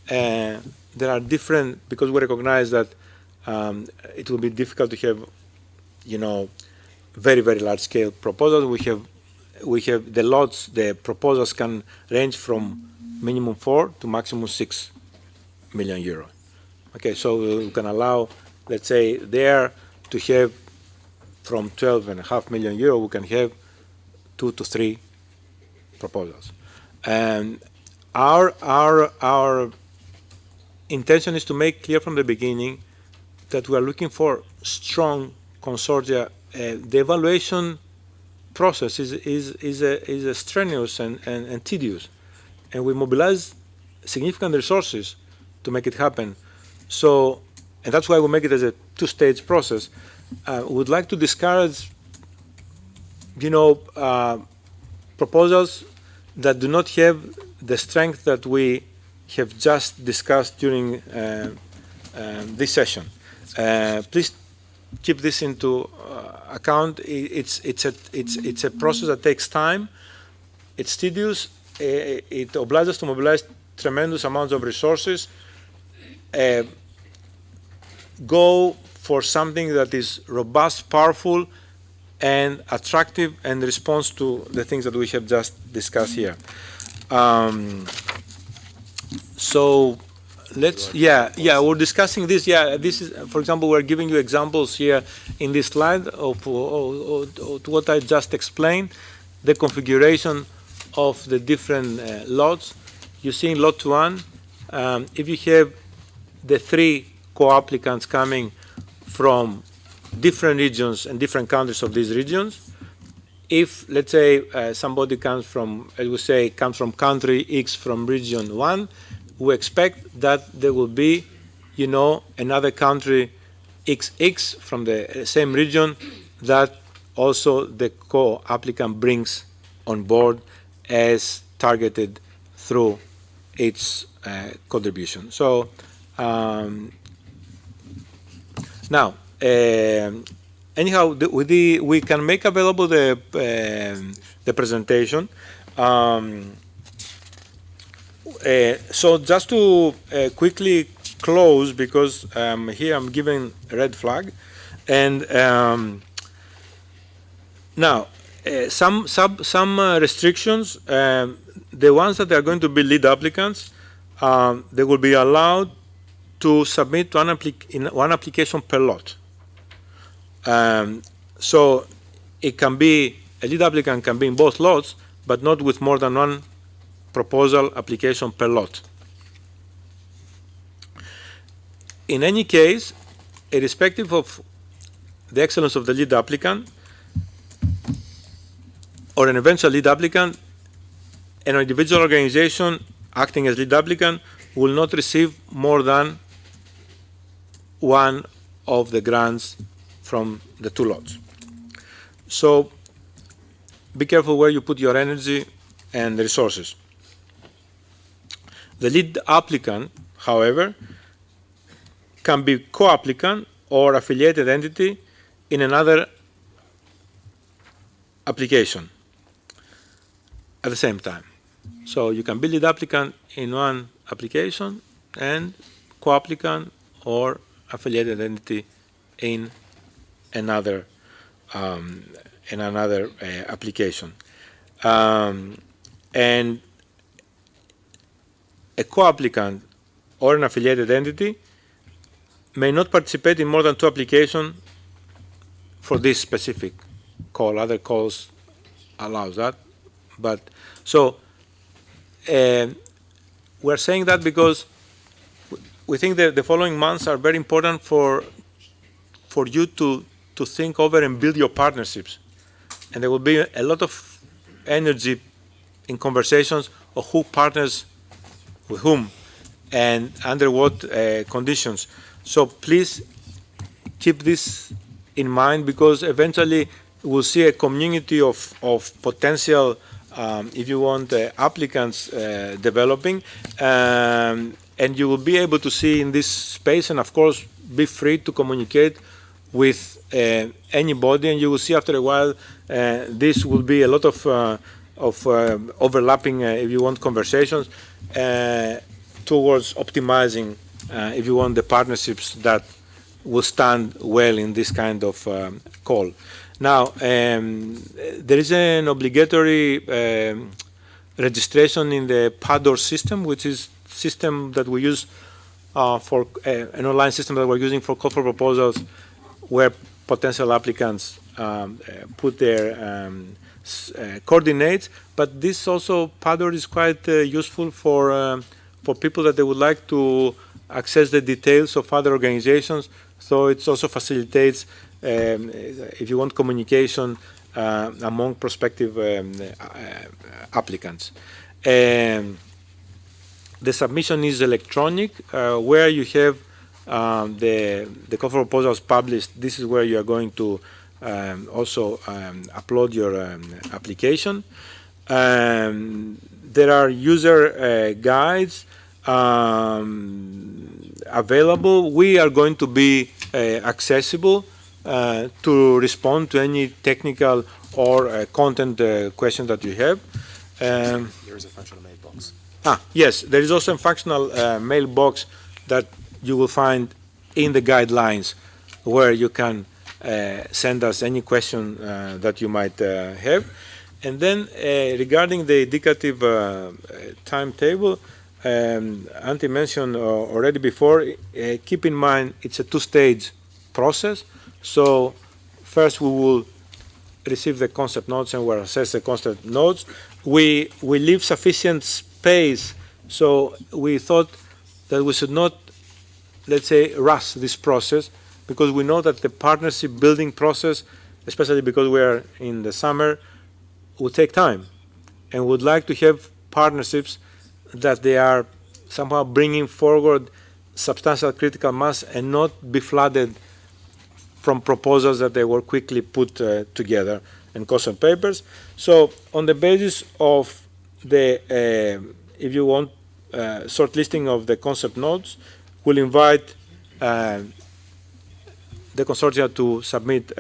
there are different, because we recognize that it will be difficult to have, very, very large scale proposals. We have the lots, the proposals can range from minimum 4 to maximum 6 million euro. Okay, so we can allow, let's say, there to have from 12.5 million euro, we can have 2 to 3 proposals. And our intention is to make clear from the beginning that we are looking for strong consortia. The evaluation process is a strenuous and tedious, and we mobilize significant resources to make it happen. So, and that's why we make it as a 2-stage process. We would like to discourage, proposals that do not have the strength that we have just discussed during this session. Please keep this into account. It's a process that takes time. It's tedious. It obliges us to mobilize tremendous amounts of resources. Go for something that is robust, powerful, and attractive, and responds to the things that we have just discussed here. So we're discussing this. Yeah, this is, for example, we're giving you examples here in this slide of what I just explained, the configuration of the different lots. You see in lot 1, if you have the 3 co-applicants coming from different regions and different countries of these regions, if, let's say, somebody comes from, as we say, comes from country X from region 1, we expect that there will be, another country XX from the same region that also the co-applicant brings on board as targeted through its contribution. So now, anyhow, we can make available the presentation. So just to quickly close, because here I'm giving a red flag, and now some restrictions. The ones that are going to be lead applicants, they will be allowed to submit one application per lot. So it can be, a lead applicant can be in both lots, but not with more than one proposal application per lot. In any case, irrespective of the excellence of the lead applicant or an eventual lead applicant, an individual organization acting as lead applicant will not receive more than one of the grants from the 2 lots. So be careful where you put your energy and resources. The lead applicant, however, can be co-applicant or affiliated entity in another application at the same time. So you can be lead applicant in one application and co-applicant or affiliated entity in another application. And a co-applicant or an affiliated entity may not participate in more than 2 applications for this specific call. Other calls allows that. But so we're saying that because we think that the following months are very important for you to think over and build your partnerships. And there will be a lot of energy in conversations of who partners with whom and under what conditions. So please keep this in mind, because eventually we'll see a community of potential, if you want, applicants developing, and you will be able to see in this space, and of course be free to communicate with anybody, and you will see after a while this will be a lot of overlapping, if you want, conversations towards optimizing, if you want, the partnerships that will stand well in this kind of call. Now, there is an obligatory registration in the PADOR system, which is system that we use for an online system that we're using for call for proposals, where potential applicants put their coordinates. But this also, PADOR is quite useful for people that they would like to access the details of other organizations. So it also facilitates, if you want, communication among prospective applicants. The submission is electronic, where you have the call for proposals published. This is where you are going to also upload your application. There are user guides available. We are going to be accessible to respond to any technical or content question that you have. There is a functional mailbox. Yes, there is also a functional mailbox that you will find in the guidelines, where you can send us any question that you might have. And then regarding the indicative timetable, Antti mentioned already before, keep in mind it's a two-stage process. So first we will receive the concept notes and we'll assess the concept notes. We leave sufficient space, so we thought that we should not, let's say, rush this process, because we know that the partnership building process, especially because we are in the summer, will take time. And would like to have partnerships that they are somehow bringing forward substantial critical mass and not be flooded from proposals that they were quickly put together and concept papers. So on the basis of the, if you want, shortlisting of the concept notes, we'll invite the consortia to submit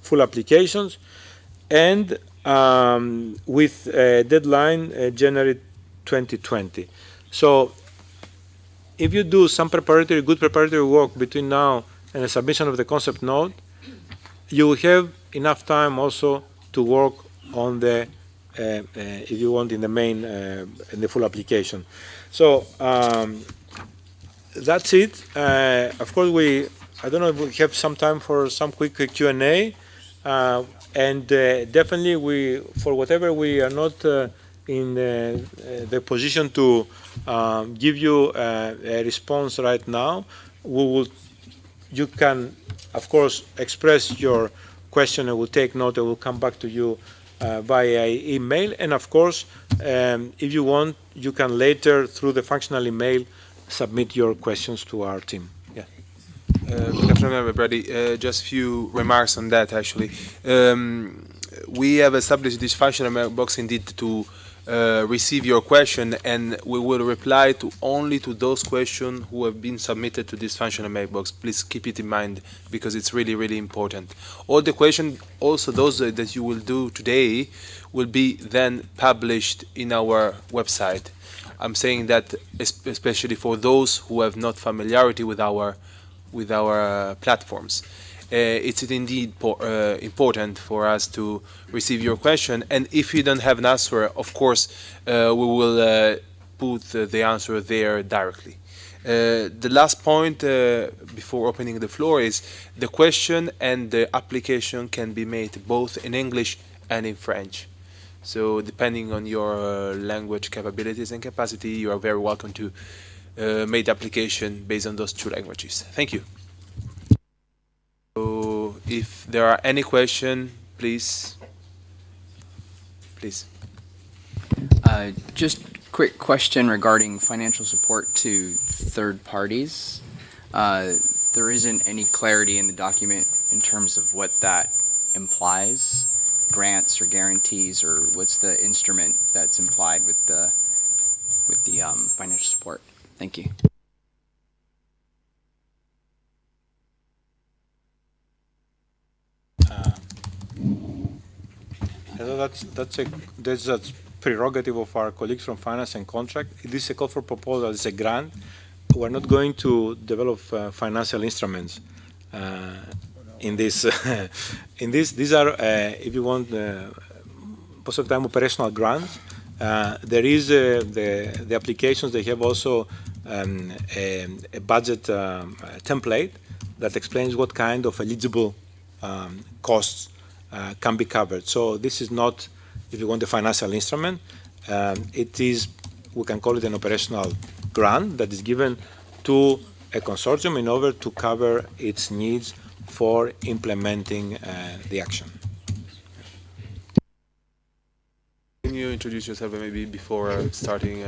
full applications, and with a deadline January 2020. So if you do some good preparatory work between now and the submission of the concept note, you will have enough time also to work on the, if you want, in the main, in the full application. So that's it. Of course, I don't know if we have some time for some quick Q&A. And definitely, for whatever we are not in the position to give you a response right now, you can, of course, express your question, and we'll take note, and we'll come back to you via email. And of course, if you want, you can later, through the functional email, submit your questions to our team. Yeah. Good afternoon, everybody. Just a few remarks on that, actually. We have established this functional mailbox indeed to receive your question, and we will reply only to those questions who have been submitted to this functional mailbox. Please keep it in mind, because it's really, really important. All the questions, also those that you will do today, will be then published in our website. I'm saying that especially for those who have not familiarity with our platforms. It's indeed important for us to receive your question, and if you don't have an answer, of course, we will put the answer there directly. The last point before opening the floor is the question and the application can be made both in English and in French. So depending on your language capabilities and capacity, you are very welcome to make the application based on those two languages. Thank you. So if there are any questions, please. Just quick question regarding financial support to third parties. There isn't any clarity in the document in terms of what that implies, grants or guarantees, or what's the instrument that's implied with the financial support. Thank you. That's a prerogative of our colleagues from finance and contract. This is a call for proposal. It's a grant. We're not going to develop financial instruments in this. These are, if you want, most of the time operational grants. There is the applications. They have also a budget template that explains what kind of eligible costs can be covered. So this is not, if you want, a financial instrument. It is, we can call it an operational grant that is given to a consortium in order to cover its needs for implementing the action. Can you introduce yourself maybe before starting?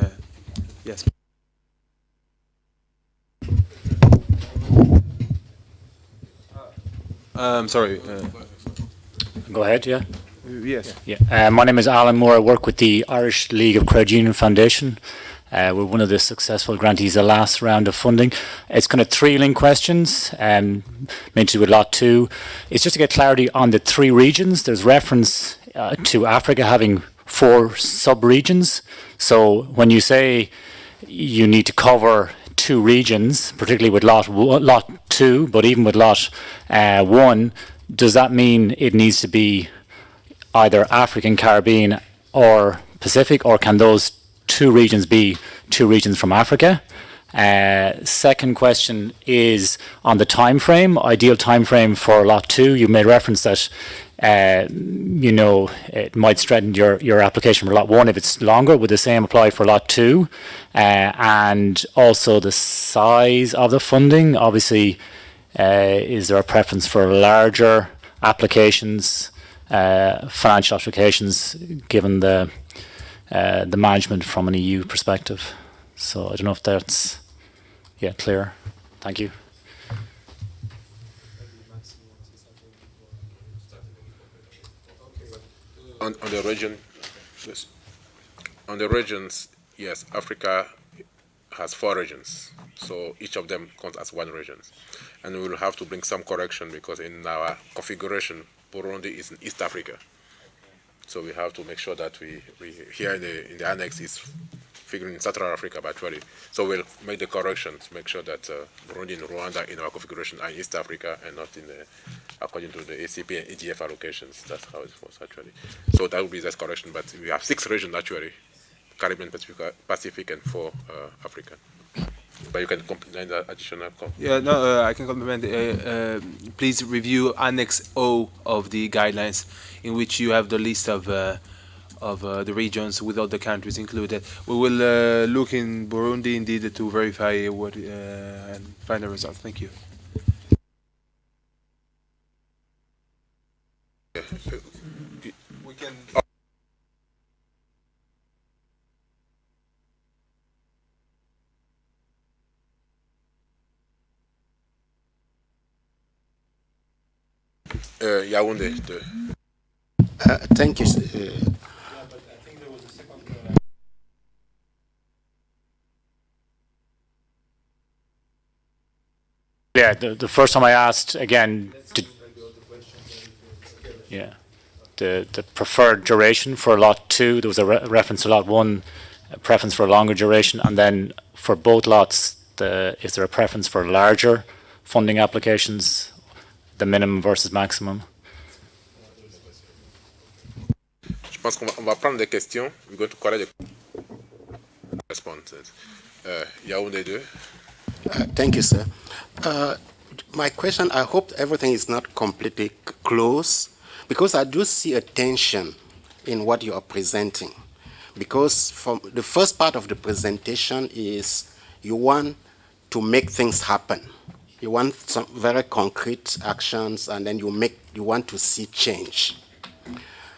Yes. Sorry. Go ahead, yeah. Yes. Yeah. My name is Alan Moore. I work with the Irish League of Credit Union Foundation. We're one of the successful grantees, the last round of funding. It's kind of 3 linked questions, mentioned with Lot 2. It's just to get clarity on the 3 regions. There's reference to Africa having 4 sub-regions. So when you say you need to cover 2 regions, particularly with Lot 2, but even with Lot 1, does that mean it needs to be either African, Caribbean, or Pacific, or can those 2 regions be 2 regions from Africa? Second question is on the time frame, ideal time frame for Lot 2. You made reference that you know, it might strengthen your application for Lot 1 if it's longer. Would the same apply for Lot 2? And also the size of the funding. Obviously, is there a preference for larger applications, financial applications, given the management from an EU perspective? So I don't know if that's clear. Thank you. On the region, yes. On the regions, yes, Africa has 4 regions, so each of them counts as 1 region, and we will have to bring some correction because in our configuration, Burundi is in East Africa, so we have to make sure that we here in the annex is figuring in Central Africa by 20. So we'll make the corrections, make sure that Burundi and Rwanda in our configuration are in East Africa and not in according to the ACP and EGF allocations. That's how it was actually. So that will be that correction. But we have 6 regions actually: Caribbean, Pacific, and 4 African. But you can complement the additional. Yeah, no, I can complement. Please review Annex O of the guidelines, in which you have the list of the regions with all the countries included. We will look in Burundi indeed to verify what and find the results. Thank you. We can. Yaoundé. Thank you. Yeah, the first time I asked, again, the preferred duration for Lot 2, there was a reference to Lot 1, a preference for a longer duration, and then for both lots, is there a preference for larger funding applications, the minimum versus maximum? Je pense qu'on va prendre des questions. We're going to collect the responses. Yaoundé 2. Thank you, sir. My question, I hope everything is not completely close, because I do see a tension in what you are presenting. Because from the first part of the presentation is you want to make things happen. You want some very concrete actions, and then you want to see change.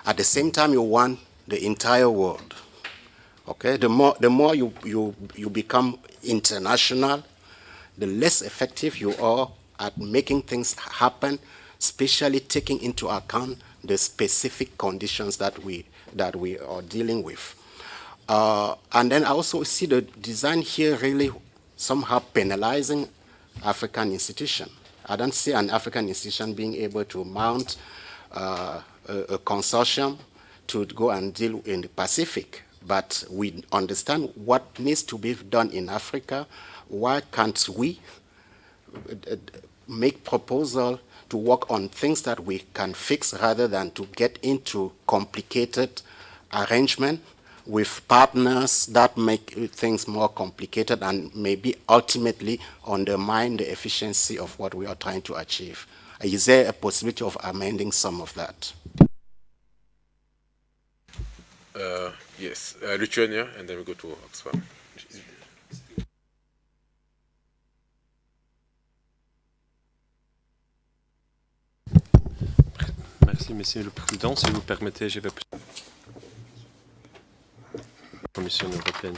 At the same time, you want the entire world. Okay, the more you become international, the less effective you are at making things happen, especially taking into account the specific conditions that we are dealing with. And then I also see the design here really somehow penalizing African institution. I don't see an African institution being able to mount a consortium to go and deal in the Pacific. But we understand what needs to be done in Africa. Why can't we make proposal to work on things that we can fix rather than to get into complicated arrangement with partners that make things more complicated and maybe ultimately undermine the efficiency of what we are trying to achieve? Is there a possibility of amending some of that? Yes, Lithuania, and then we go to Oxfam. Merci, Monsieur le Président. Si vous permettez, je vais Commission Européenne.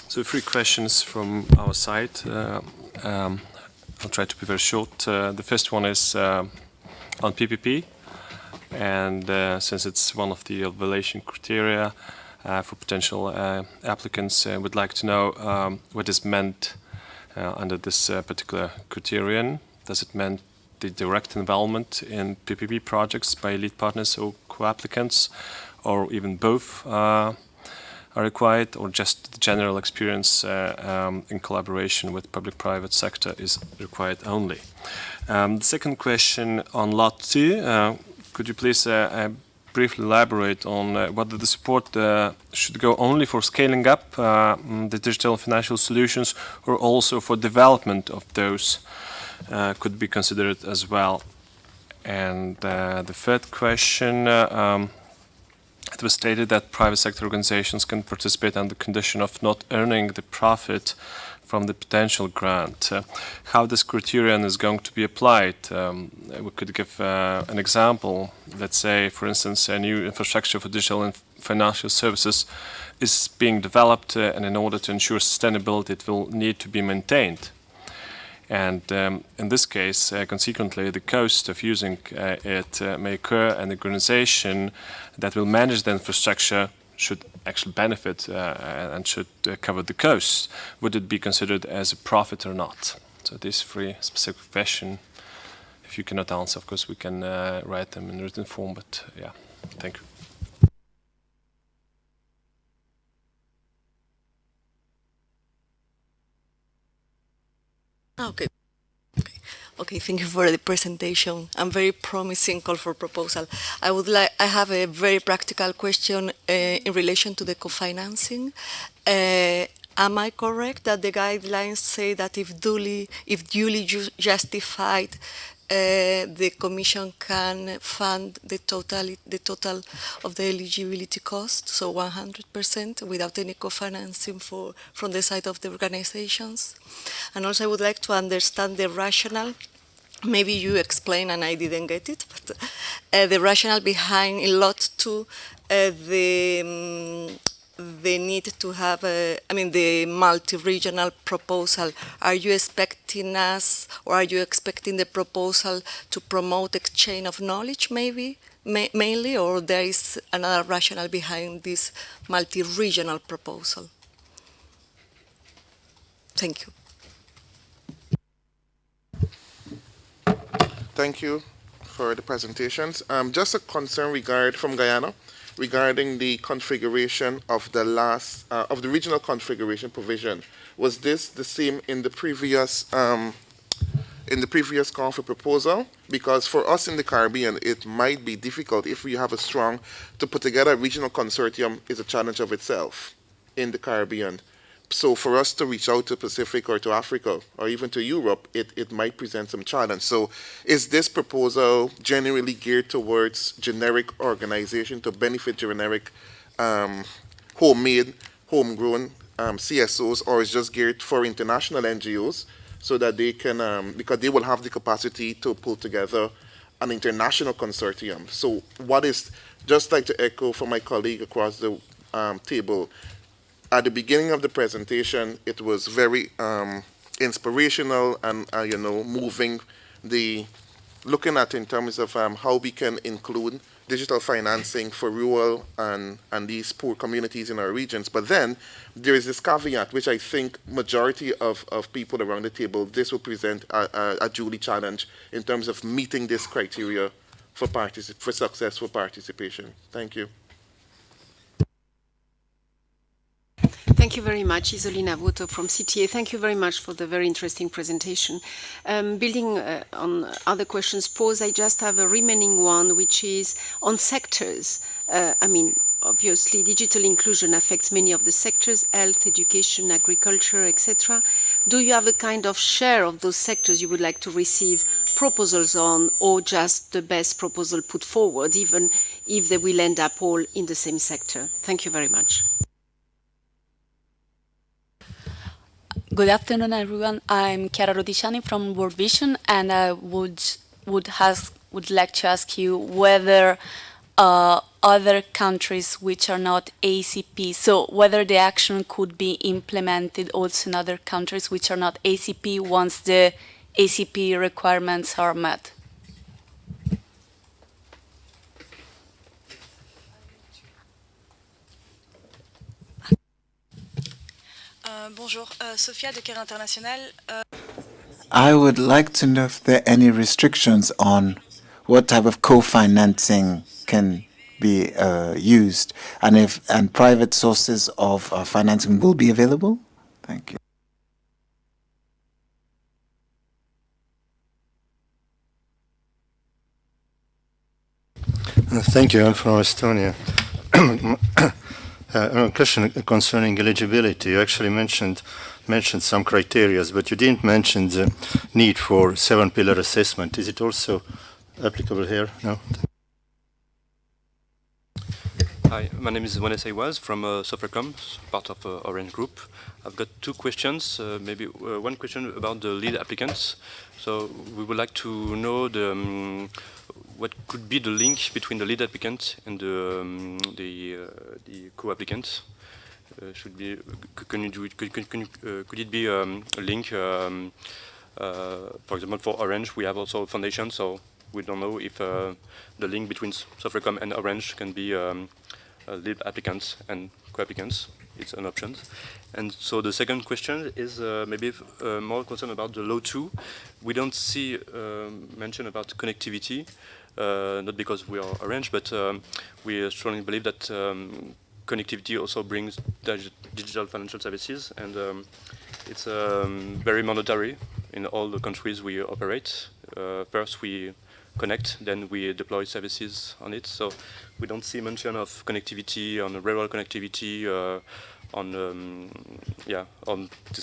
So 3 questions from our side. I'll try to be very short. The first one is on PPP, and since it's one of the evaluation criteria for potential applicants, would like to know what is meant under this particular criterion. Does it mean the direct involvement in PPP projects by lead partners or co-applicants, or even both are required, or just the general experience in collaboration with public-private sector is required only? The second question on Lot 2, could you please briefly elaborate on whether the support should go only for scaling up the digital financial solutions or also for development of those could be considered as well. And the third question, it was stated that private sector organizations can participate on the condition of not earning the profit from the potential grant. How this criterion is going to be applied? We could give an example. Let's say, for instance, a new infrastructure for digital and financial services is being developed, and in order to ensure sustainability, it will need to be maintained. And in this case, consequently, the cost of using it may occur, and the organization that will manage the infrastructure should actually benefit and should cover the costs. Would it be considered as a profit or not? So these three specific questions, if you cannot answer, of course, we can write them in written form, but yeah, thank you. Okay. Okay, thank you for the presentation and very promising call for proposal. I have a very practical question in relation to the co-financing. Am I correct that the guidelines say that if duly justified, the Commission can fund the total of the eligibility cost, so 100% without any co-financing from the side of the organizations? And also I would like to understand the rationale. Maybe you explain and I didn't get it, but the rationale behind in Lot 2, the need to have, the multi-regional proposal. Are you expecting us, or are you expecting the proposal to promote exchange of knowledge, maybe, mainly, or there is another rationale behind this multi-regional proposal? Thank you. Thank you for the presentations. Just a concern from Guyana regarding the configuration of the of the regional configuration provision. Was this the same in the previous call for proposal? Because for us in the Caribbean, it might be difficult if we have to put together a regional consortium is a challenge of itself in the Caribbean. So for us to reach out to Pacific or to Africa or even to Europe, it might present some challenge. So is this proposal generally geared towards generic organization to benefit generic homemade, homegrown CSOs, or is just geared for international NGOs so that they can, because they will have the capacity to pull together an international consortium? So what is, just like to echo from my colleague across the table, at the beginning of the presentation, it was very inspirational and, moving looking at in terms of how we can include digital financing for rural and these poor communities in our regions. But then there is this caveat, which I think majority of people around the table, this will present a duly challenge in terms of meeting this criteria for successful participation. Thank you. Thank you very much, Isolina Voto from CTA. Thank you very much for the very interesting presentation. Building on other questions posed, I just have a remaining one, which is on sectors. Obviously, digital inclusion affects many of the sectors, health, education, agriculture, etc. Do you have a kind of share of those sectors you would like to receive proposals on, or just the best proposal put forward, even if they will end up all in the same sector? Thank you very much. Good afternoon, everyone. I'm Chiara Rodiciani from World Vision, and I would like to ask you whether other countries which are not ACP, so whether the action could be implemented also in other countries which are not ACP once the ACP requirements are met. Bonjour, Sophia de Care International. I would like to know if there are any restrictions on what type of co-financing can be used, and private sources of financing will be available. Thank you. Thank you. I'm from Estonia. A question concerning eligibility. You actually mentioned some criteria, but you didn't mention the need for 7-pillar assessment. Is it also applicable here? No? Hi, my name is Wannes Aiwaz from Softwarecom, part of Orange Group. I've got two questions. Maybe one question about the lead applicants. So we would like to know what could be the link between the lead applicant and the co-applicant. Should be could it be a link? For example, for Orange, we have also a foundation, so we don't know if the link between Softwarecom and Orange can be lead applicants and co-applicants. It's an option. And so the second question is maybe more concerned about the law 2. We don't see mention about connectivity, not because we are Orange, but we strongly believe that connectivity also brings digital financial services, and it's very mandatory in all the countries we operate. First we connect, then we deploy services on it. So we don't see mention of connectivity, on rural connectivity, on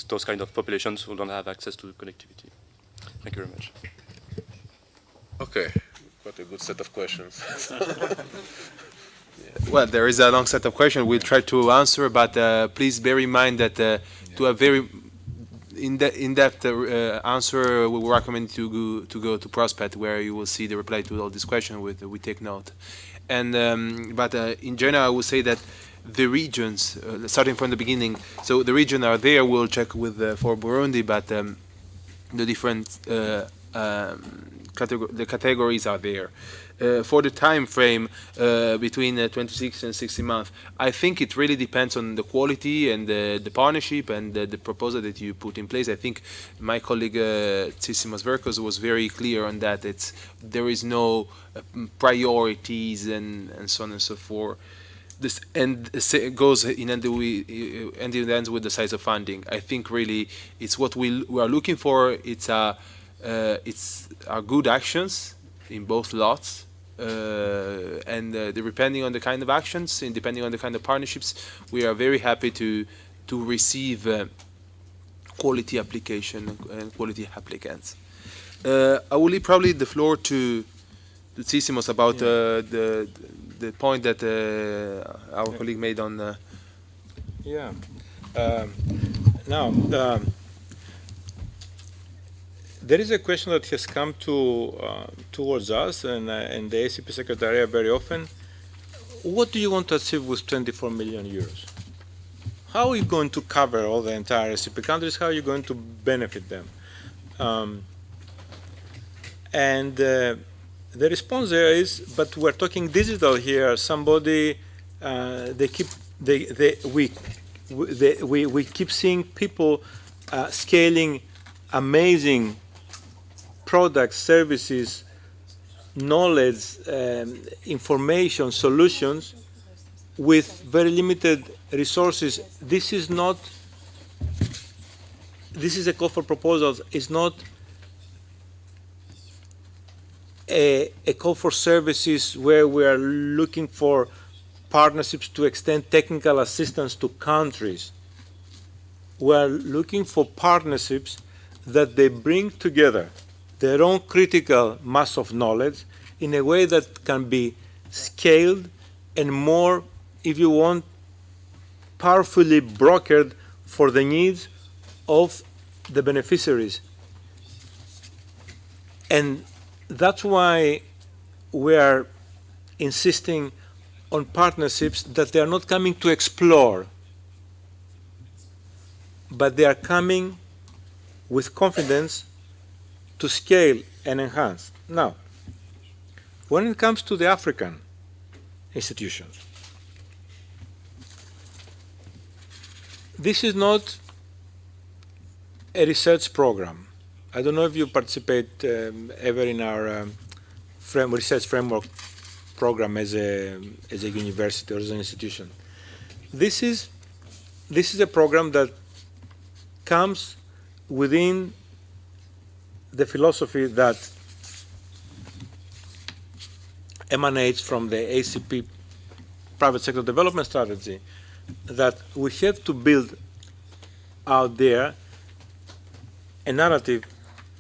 those kind of populations who don't have access to connectivity. Thank you very much. Okay, quite a good set of questions. Well, there is a long set of questions we'll try to answer, but please bear in mind that to a very in-depth answer, we will recommend to go to Prospect, where you will see the reply to all these questions. We take note. And but in general, I would say that the regions, starting from the beginning, so the regions are there. We'll check with for Burundi, but the different the categories are there. For the time frame between 26 and 60 months, I think it really depends on the quality and the partnership and the proposal that you put in place. I think my colleague Tsitsimas Verkos was very clear on that. There is no priorities and so on and so forth. This and it goes in end and it ends with the size of funding. I think really it's what we are looking for. It's our good actions in both lots. Depending on the kind of actions and depending on the kind of partnerships, we are very happy to receive quality application and quality applicants. I will leave probably the floor to Tsitsimas about the point that our colleague made on. There is a question that has come towards us and the ACP Secretariat very often. What do you want to achieve with 24 million euros? How are you going to cover all the entire ACP countries? How are you going to benefit them? The response there is, but we're talking digital here. Somebody, we keep seeing people scaling amazing products, services, knowledge, information, solutions with very limited resources. This is a call for proposals. It's not a call for services where we are looking for partnerships to extend technical assistance to countries. We are looking for partnerships that they bring together their own critical mass of knowledge in a way that can be scaled and more, if you want, powerfully brokered for the needs of the beneficiaries. And that's why we are insisting on partnerships that they are not coming to explore, but they are coming with confidence to scale and enhance. Now, when it comes to the African institutions, this is not a research program. I don't know if you participate ever in our research framework program as a university or as an institution. This is a program that comes within the philosophy that emanates from the ACP private sector development strategy, that we have to build out there a narrative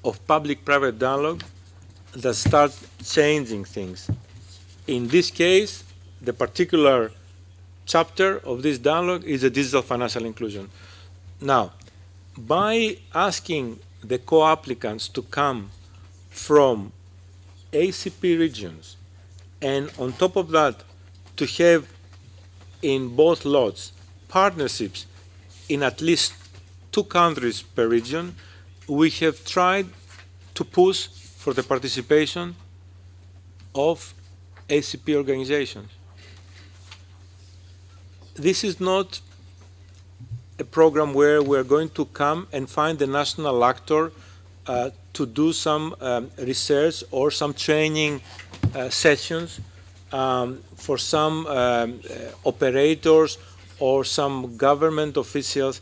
of public-private dialogue that starts changing things. In this case, the particular chapter of this dialogue is a digital financial inclusion. Now, by asking the co-applicants to come from ACP regions, and on top of that, to have in both lots partnerships in at least 2 countries per region, we have tried to push for the participation of ACP organizations. This is not a program where we're going to come and find a national actor to do some research or some training sessions for some operators or some government officials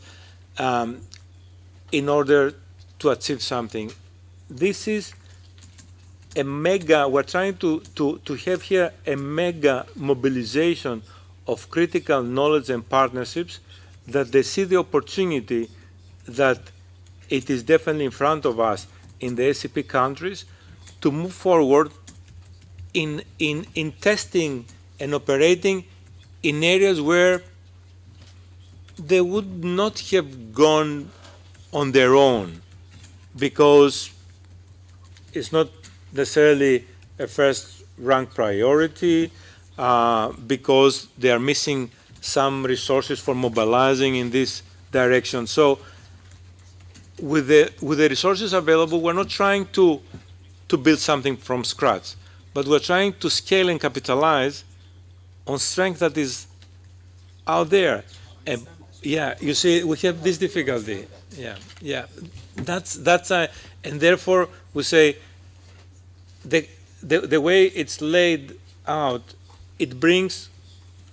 in order to achieve something. This is a mega, we're trying to have here a mega mobilization of critical knowledge and partnerships, that they see the opportunity that it is definitely in front of us in the ACP countries to move forward in testing and operating in areas where they would not have gone on their own, because it's not necessarily a first-rank priority, because they are missing some resources for mobilizing in this direction. So with the resources available, we're not trying to build something from scratch, but we're trying to scale and capitalize on strength that is out there. And yeah, you see, we have this difficulty. Yeah. And therefore we say the way it's laid out, it brings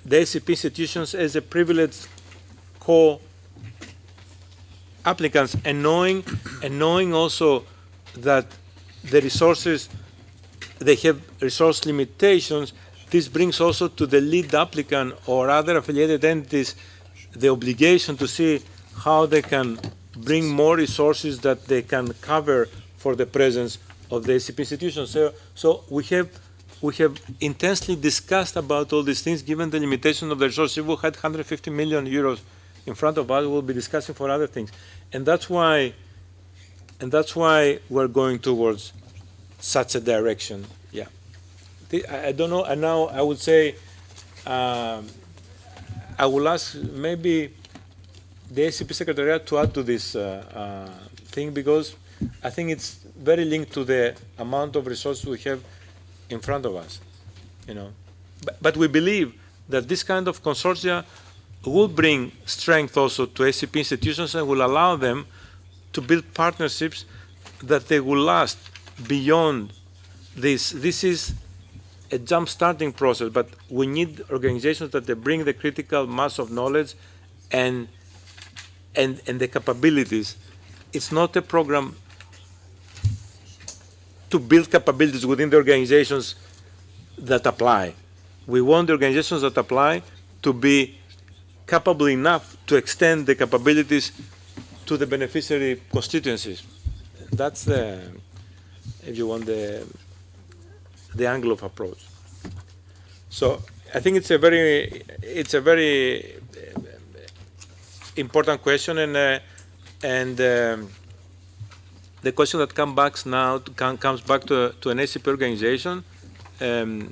the ACP institutions as a privileged co-applicants, and knowing also that the resources, they have resource limitations. This brings also to the lead applicant or other affiliated entities the obligation to see how they can bring more resources that they can cover for the presence of the ACP institutions. So we have intensely discussed about all these things, given the limitation of the resources. If we had 150 million euros in front of us, we'll be discussing for other things. And that's why we're going towards such a direction. Yeah. I don't know, and now I would say, I will ask maybe the ACP Secretariat to add to this thing, because I think it's very linked to the amount of resources we have in front of us, But we believe that this kind of consortia will bring strength also to ACP institutions and will allow them to build partnerships that they will last beyond this. This is a jump-starting process, but we need organizations that they bring the critical mass of knowledge and the capabilities. It's not a program to build capabilities within the organizations that apply. We want the organizations that apply to be capable enough to extend the capabilities to the beneficiary constituencies. That's the, if you want, the angle of approach. So I think it's a very important question, and the question that comes back now comes back to an ACP organization, a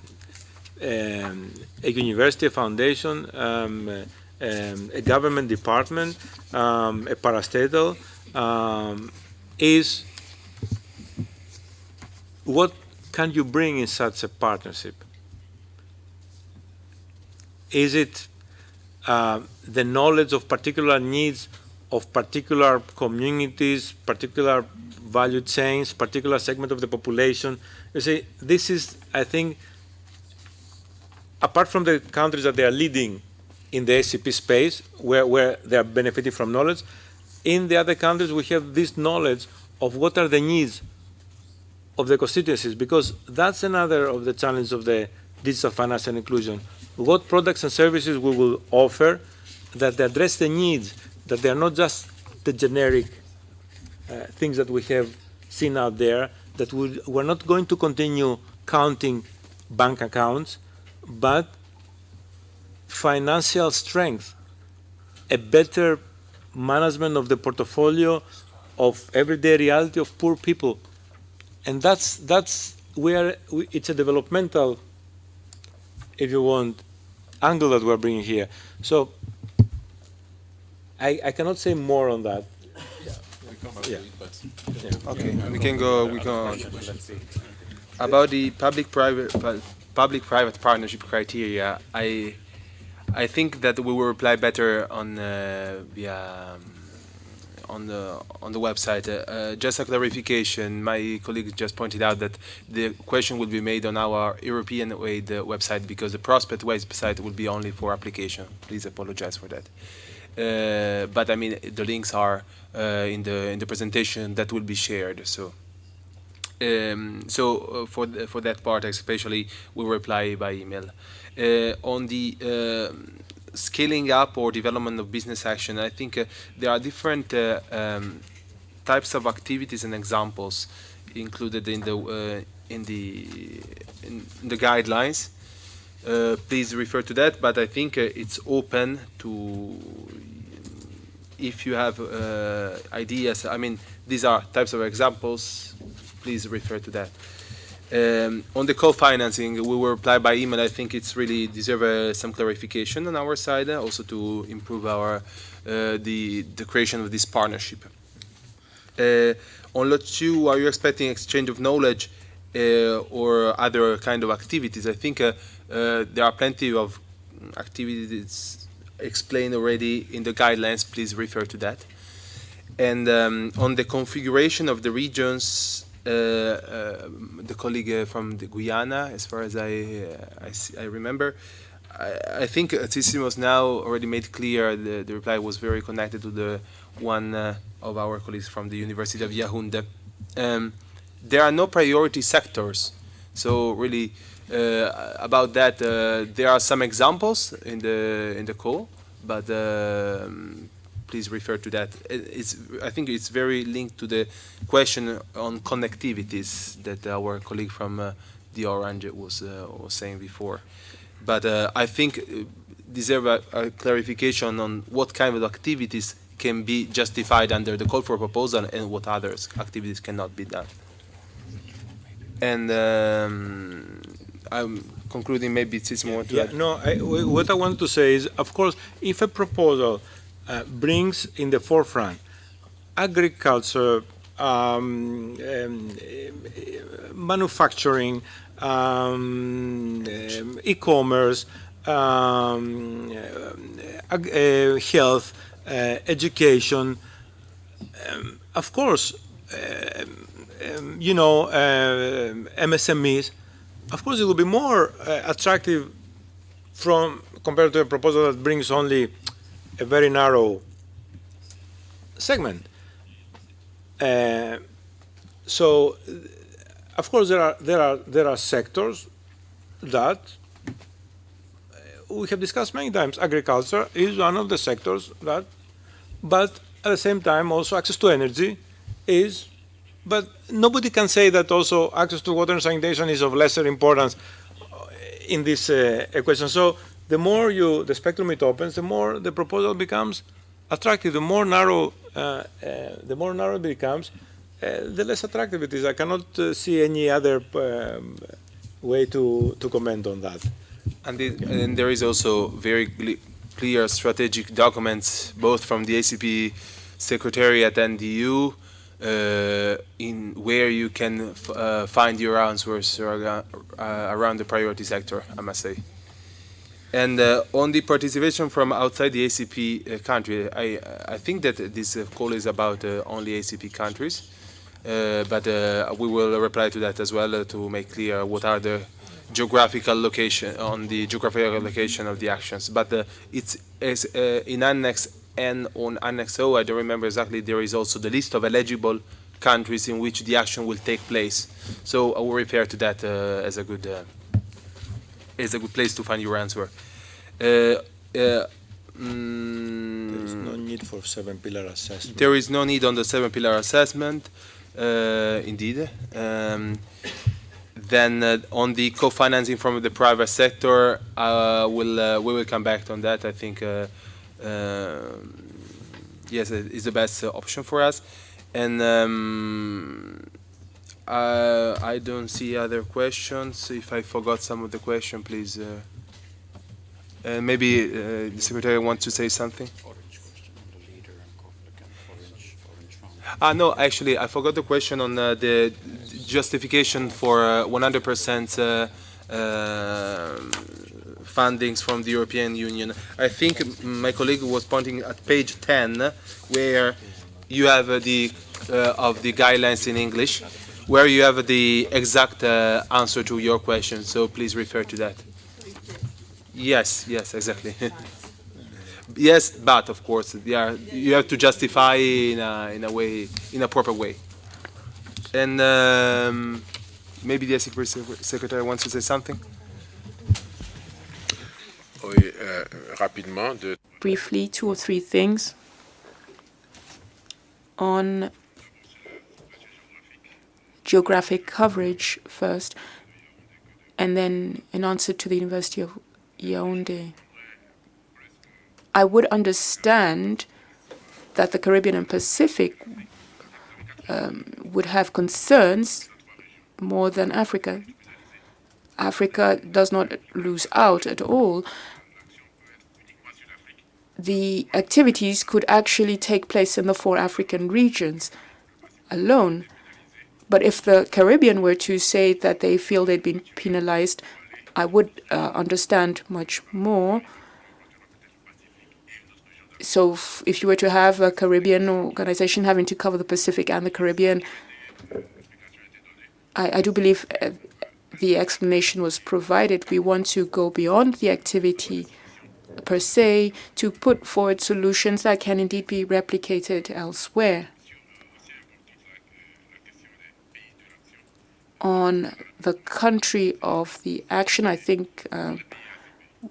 university, a foundation, a government department, a parastatal, is what can you bring in such a partnership? Is it the knowledge of particular needs of particular communities, particular value chains, particular segment of the population? You see, this is, I think, apart from the countries that they are leading in the ACP space, where they are benefiting from knowledge, in the other countries we have this knowledge of what are the needs of the constituencies, because that's another of the challenges of the digital financial inclusion. What products and services we will offer that address the needs, that they are not just the generic things that we have seen out there, that we're not going to continue counting bank accounts, but financial strength, a better management of the portfolio of everyday reality of poor people. And that's where it's a developmental, if you want, angle that we're bringing here. So I cannot say more on that. Yeah. Okay, we can go. About the public-private partnership criteria. I think that we will reply better on on the website. Just a clarification, my colleague just pointed out that the question will be made on our European Aid website because the Prospect website will be only for application. Please apologize for that. But I mean, the links are in the presentation that will be shared. So, for that part, especially, we'll reply by email. On the scaling up or development of business action, I think there are different types of activities and examples included in the guidelines. Please refer to that, but I think it's open to, if you have ideas, I mean, these are types of examples, please refer to that. On the co-financing, we will reply by email. I think it's really deserve some clarification on our side, also to improve our the creation of this partnership. On lot 2, are you expecting exchange of knowledge or other kind of activities? I think there are plenty of activities explained already in the guidelines. Please refer to that. And on the configuration of the regions, the colleague from the Guyana, as far as I remember, I think Tissimo's now already made clear the reply was very connected to the one of our colleagues from the University of Yaoundé. There are no priority sectors, so really about that there are some examples in the call, but please refer to that. I think it's very linked to the question on connectivities that our colleague from the Orange was saying before. But I think deserve a clarification on what kind of activities can be justified under the call for proposal and what other activities cannot be done. And I'm concluding, maybe it's more to add. No, what I want to say is, of course, if a proposal brings in the forefront agriculture, manufacturing, e-commerce, health, education, of course, MSMEs, of course it will be more attractive compared to a proposal that brings only a very narrow segment. So, of course, there are sectors that we have discussed many times. Agriculture is one of the sectors that, but at the same time, also access to energy is. But nobody can say that also access to water and sanitation is of lesser importance in this equation. So the more the spectrum it opens, the more the proposal becomes attractive. The more narrow it becomes, the less attractive it is. I cannot see any other way to comment on that. And there is also very clear strategic documents, both from the ACP Secretariat and the EU, in where you can find your answers around the priority sector, I must say. And on the participation from outside the ACP country, I think that this call is about only ACP countries, but we will reply to that as well to make clear what are the geographical location of the actions. But it's in Annex N on Annex O, I don't remember exactly, there is also the list of eligible countries in which the action will take place. So I will refer to that as a good is a good place to find your answer. There is no need for 7-pillar assessment. There is no need on the 7-pillar assessment, indeed. Then on the co-financing from the private sector, we will come back on that. I think yes, it's the best option for us. And I don't see other questions. If I forgot some of the question, please. Maybe the secretary wants to say something. No, actually, I forgot the question on the justification for 100% fundings from the European Union. I think my colleague was pointing at page 10, where you have the of the guidelines in English, where you have the exact answer to your question. So please refer to that. Yes, yes, exactly. Yes, but of course, you have to justify in a way, in a proper way. And maybe the ACP secretary wants to say something. Oui, rapidement. Briefly, 2 or 3 things on geographic coverage first, and then an answer to the University of Yaoundé. I would understand that the Caribbean and Pacific would have concerns more than Africa. Africa does not lose out at all. The activities could actually take place in the 4 African regions alone. But if the Caribbean were to say that they feel they'd been penalized, I would understand much more. So if you were to have a Caribbean organization having to cover the Pacific and the Caribbean, I do believe the explanation was provided. We want to go beyond the activity per se to put forward solutions that can indeed be replicated elsewhere. On the country of the action, I think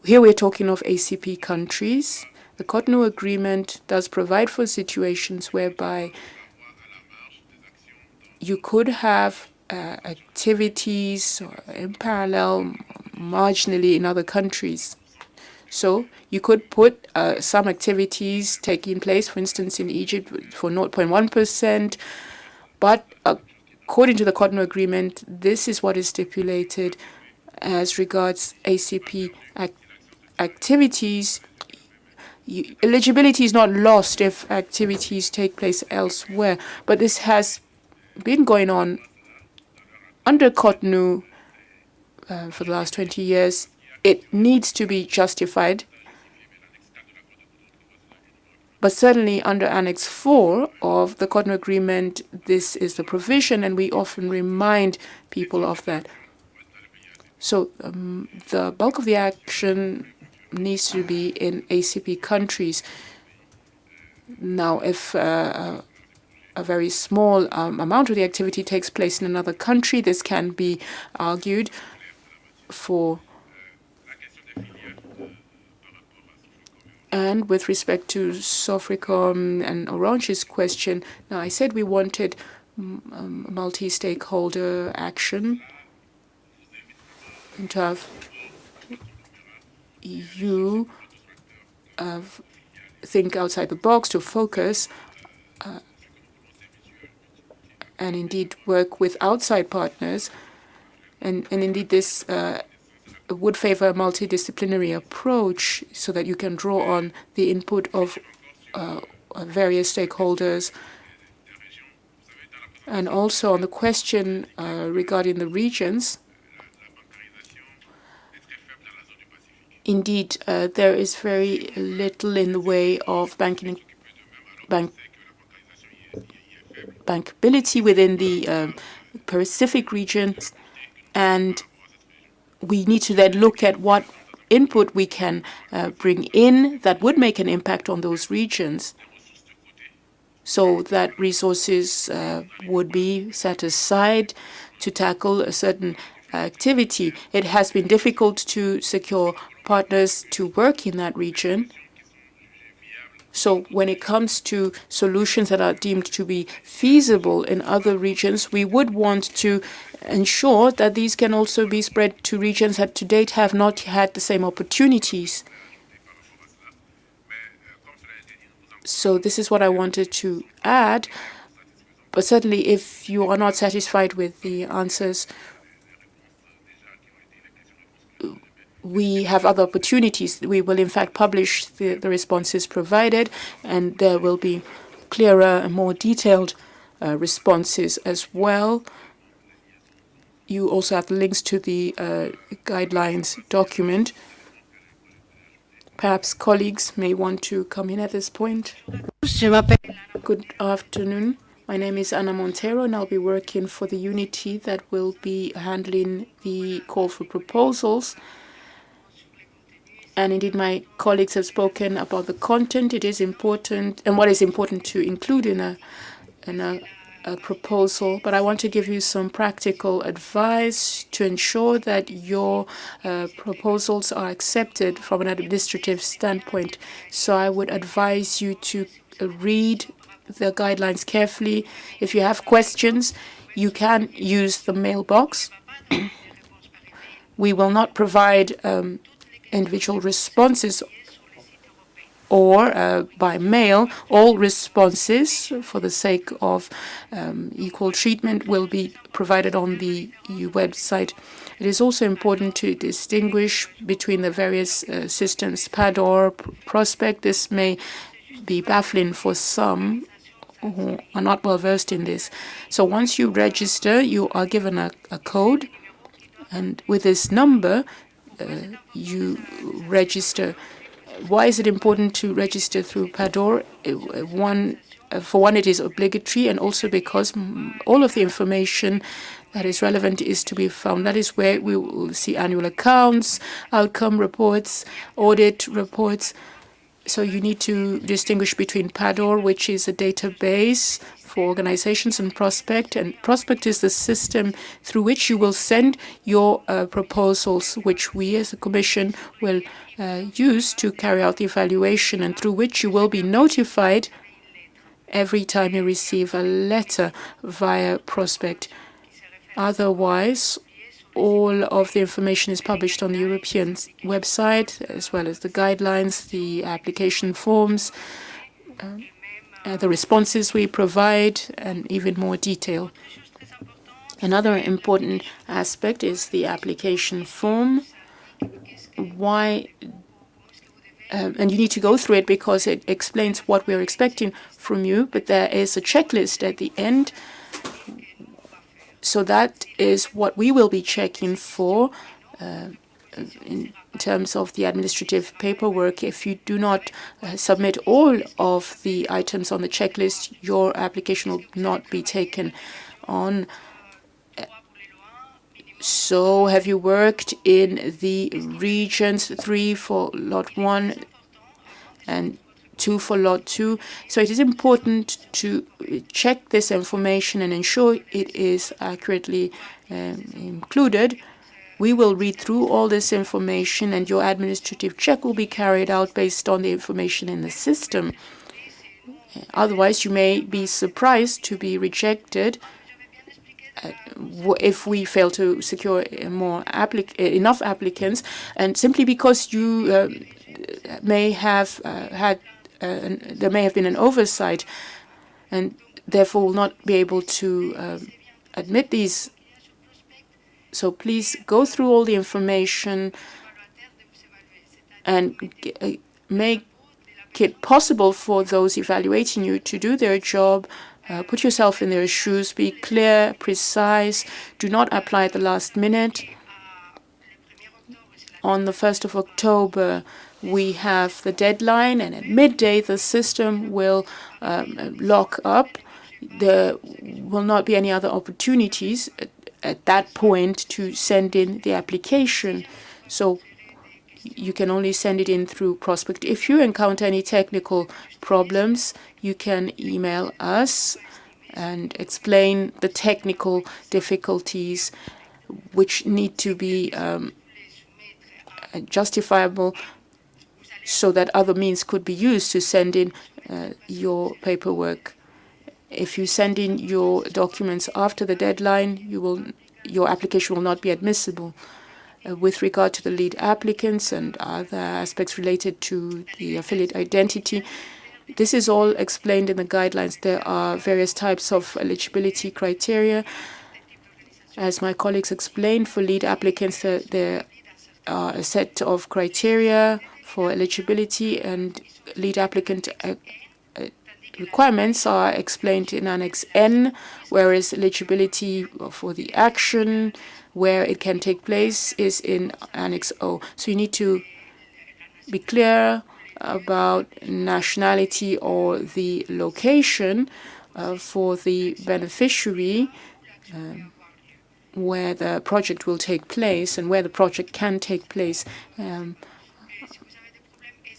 here we're talking of ACP countries. The Cotonou Agreement does provide for situations whereby you could have activities in parallel, marginally in other countries. So you could put some activities taking place, for instance, in Egypt for 0.1%, but according to the Cotonou Agreement, this is what is stipulated as regards ACP activities. Eligibility is not lost if activities take place elsewhere, but this has been going on under Cotonou for the last 20 years. It needs to be justified, but certainly under Annex 4 of the Cotonou Agreement, this is the provision, and we often remind people of that. So the bulk of the action needs to be in ACP countries. Now, if a very small amount of the activity takes place in another country, this can be argued for. And with respect to Sofricom and Orange's question, now I said we wanted multi-stakeholder action and to have you think outside the box, to focus and indeed work with outside partners. And indeed this would favor a multidisciplinary approach so that you can draw on the input of various stakeholders. And also on the question regarding the regions, indeed, there is very little in the way of bankability within the Pacific regions, and we need to then look at what input we can bring in that would make an impact on those regions, so that resources would be set aside to tackle a certain activity. It has been difficult to secure partners to work in that region. So when it comes to solutions that are deemed to be feasible in other regions, we would want to ensure that these can also be spread to regions that to date have not had the same opportunities. So this is what I wanted to add. But certainly if you are not satisfied with the answers, we have other opportunities. We will in fact publish the responses provided, and there will be clearer and more detailed responses as well. You also have the links to the guidelines document. Perhaps colleagues may want to come in at this point. Good afternoon. My name is Ana Montero, and I'll be working for the unity that will be handling the call for proposals. And indeed, my colleagues have spoken about the content. It is important, and what is important to include in a proposal. But I want to give you some practical advice to ensure that your proposals are accepted from an administrative standpoint. So I would advise you to read the guidelines carefully. If you have questions, you can use the mailbox. We will not provide individual responses or by mail. All responses, for the sake of equal treatment, will be provided on the EU website. It is also important to distinguish between the various systems, PADOR, Prospect. This may be baffling for some who are not well versed in this. So once you register, you are given a code, and with this number, you register. Why is it important to register through PADOR? For one, it is obligatory, and also because all of the information that is relevant is to be found. That is where we will see annual accounts, outcome reports, audit reports. So you need to distinguish between PADOR, which is a database for organizations, and Prospect. And Prospect is the system through which you will send your proposals, which we as a Commission will use to carry out the evaluation, and through which you will be notified every time you receive a letter via Prospect. Otherwise, all of the information is published on the European website, as well as the guidelines, the application forms, the responses we provide, and even more detail. Another important aspect is the application form. Why? And you need to go through it because it explains what we're expecting from you, but there is a checklist at the end. So that is what we will be checking for in terms of the administrative paperwork. If you do not submit all of the items on the checklist, your application will not be taken on. So have you worked in the regions 3 for Lot 1 and 2 for Lot 2? So it is important to check this information and ensure it is accurately included. We will read through all this information, and your administrative check will be carried out based on the information in the system. Otherwise, you may be surprised to be rejected if we fail to secure enough applicants, and simply because you may have there may have been an oversight, and therefore will not be able to admit these. So please go through all the information and make it possible for those evaluating you to do their job. Put yourself in their shoes. Be clear, precise. Do not apply at the last minute. On the 1st of October, we have the deadline, and at midday, the system will lock up. There will not be any other opportunities at that point to send in the application. So you can only send it in through Prospect. If you encounter any technical problems, you can email us and explain the technical difficulties. which need to be justifiable so that other means could be used to send in your paperwork. If you send in your documents after the deadline, your application will not be admissible. With regard to the lead applicants and other aspects related to the affiliate identity, this is all explained in the guidelines. There are various types of eligibility criteria. As my colleagues explained, for lead applicants, there are a set of criteria for eligibility, and lead applicant requirements are explained in Annex N, whereas eligibility for the action, where it can take place, is in Annex O. So you need to be clear about nationality or the location for the beneficiary, where the project will take place and where the project can take place.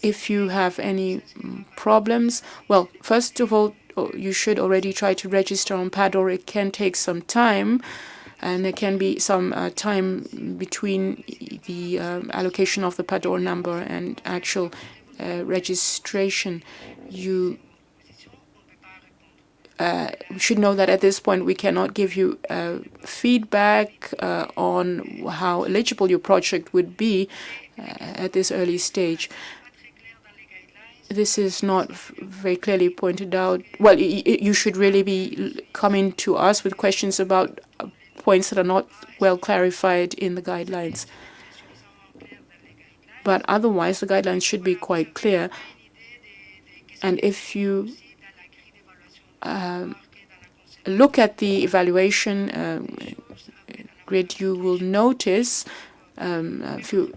If you have any problems, well, first of all, you should already try to register on PADOR. It can take some time, and there can be some time between the allocation of the PADOR number and actual registration. You should know that at this point we cannot give you feedback on how eligible your project would be at this early stage. This is not very clearly pointed out. Well, you should really be coming to us with questions about points that are not well clarified in the guidelines. But otherwise, the guidelines should be quite clear. And if you look at the evaluation grid, you will notice a few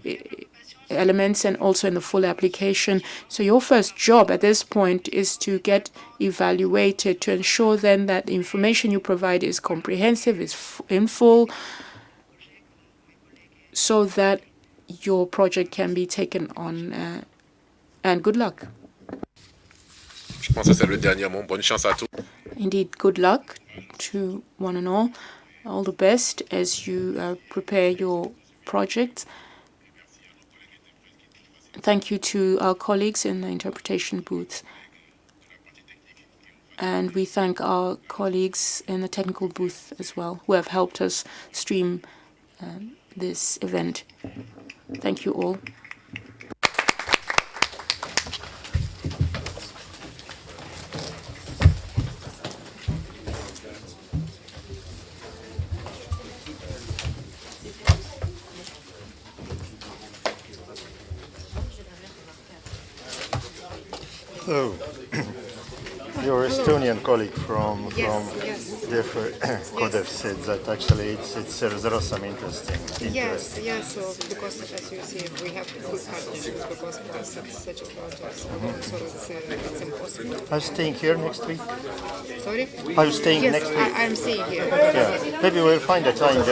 elements, and also in the full application. So your first job at this point is to get evaluated, to ensure then that the information you provide is comprehensive, is in full, so that your project can be taken on. And good luck. Je pense que c'est le dernier mot. Bonne chance à tous. Indeed, good luck to one and all. All the best as you prepare your projects. Thank you to our colleagues in the interpretation booth. And we thank our colleagues in the technical booth as well, who have helped us stream this event. Thank you all. So, your Estonian colleague from DIGIFI Codev said that actually there are some interesting. Yes, so because as you see, we have good partnerships because it's such a project, so it's impossible. Are you staying here next week? Sorry? Are you staying yes, next week? I'm staying here. Yeah, maybe we'll find a time just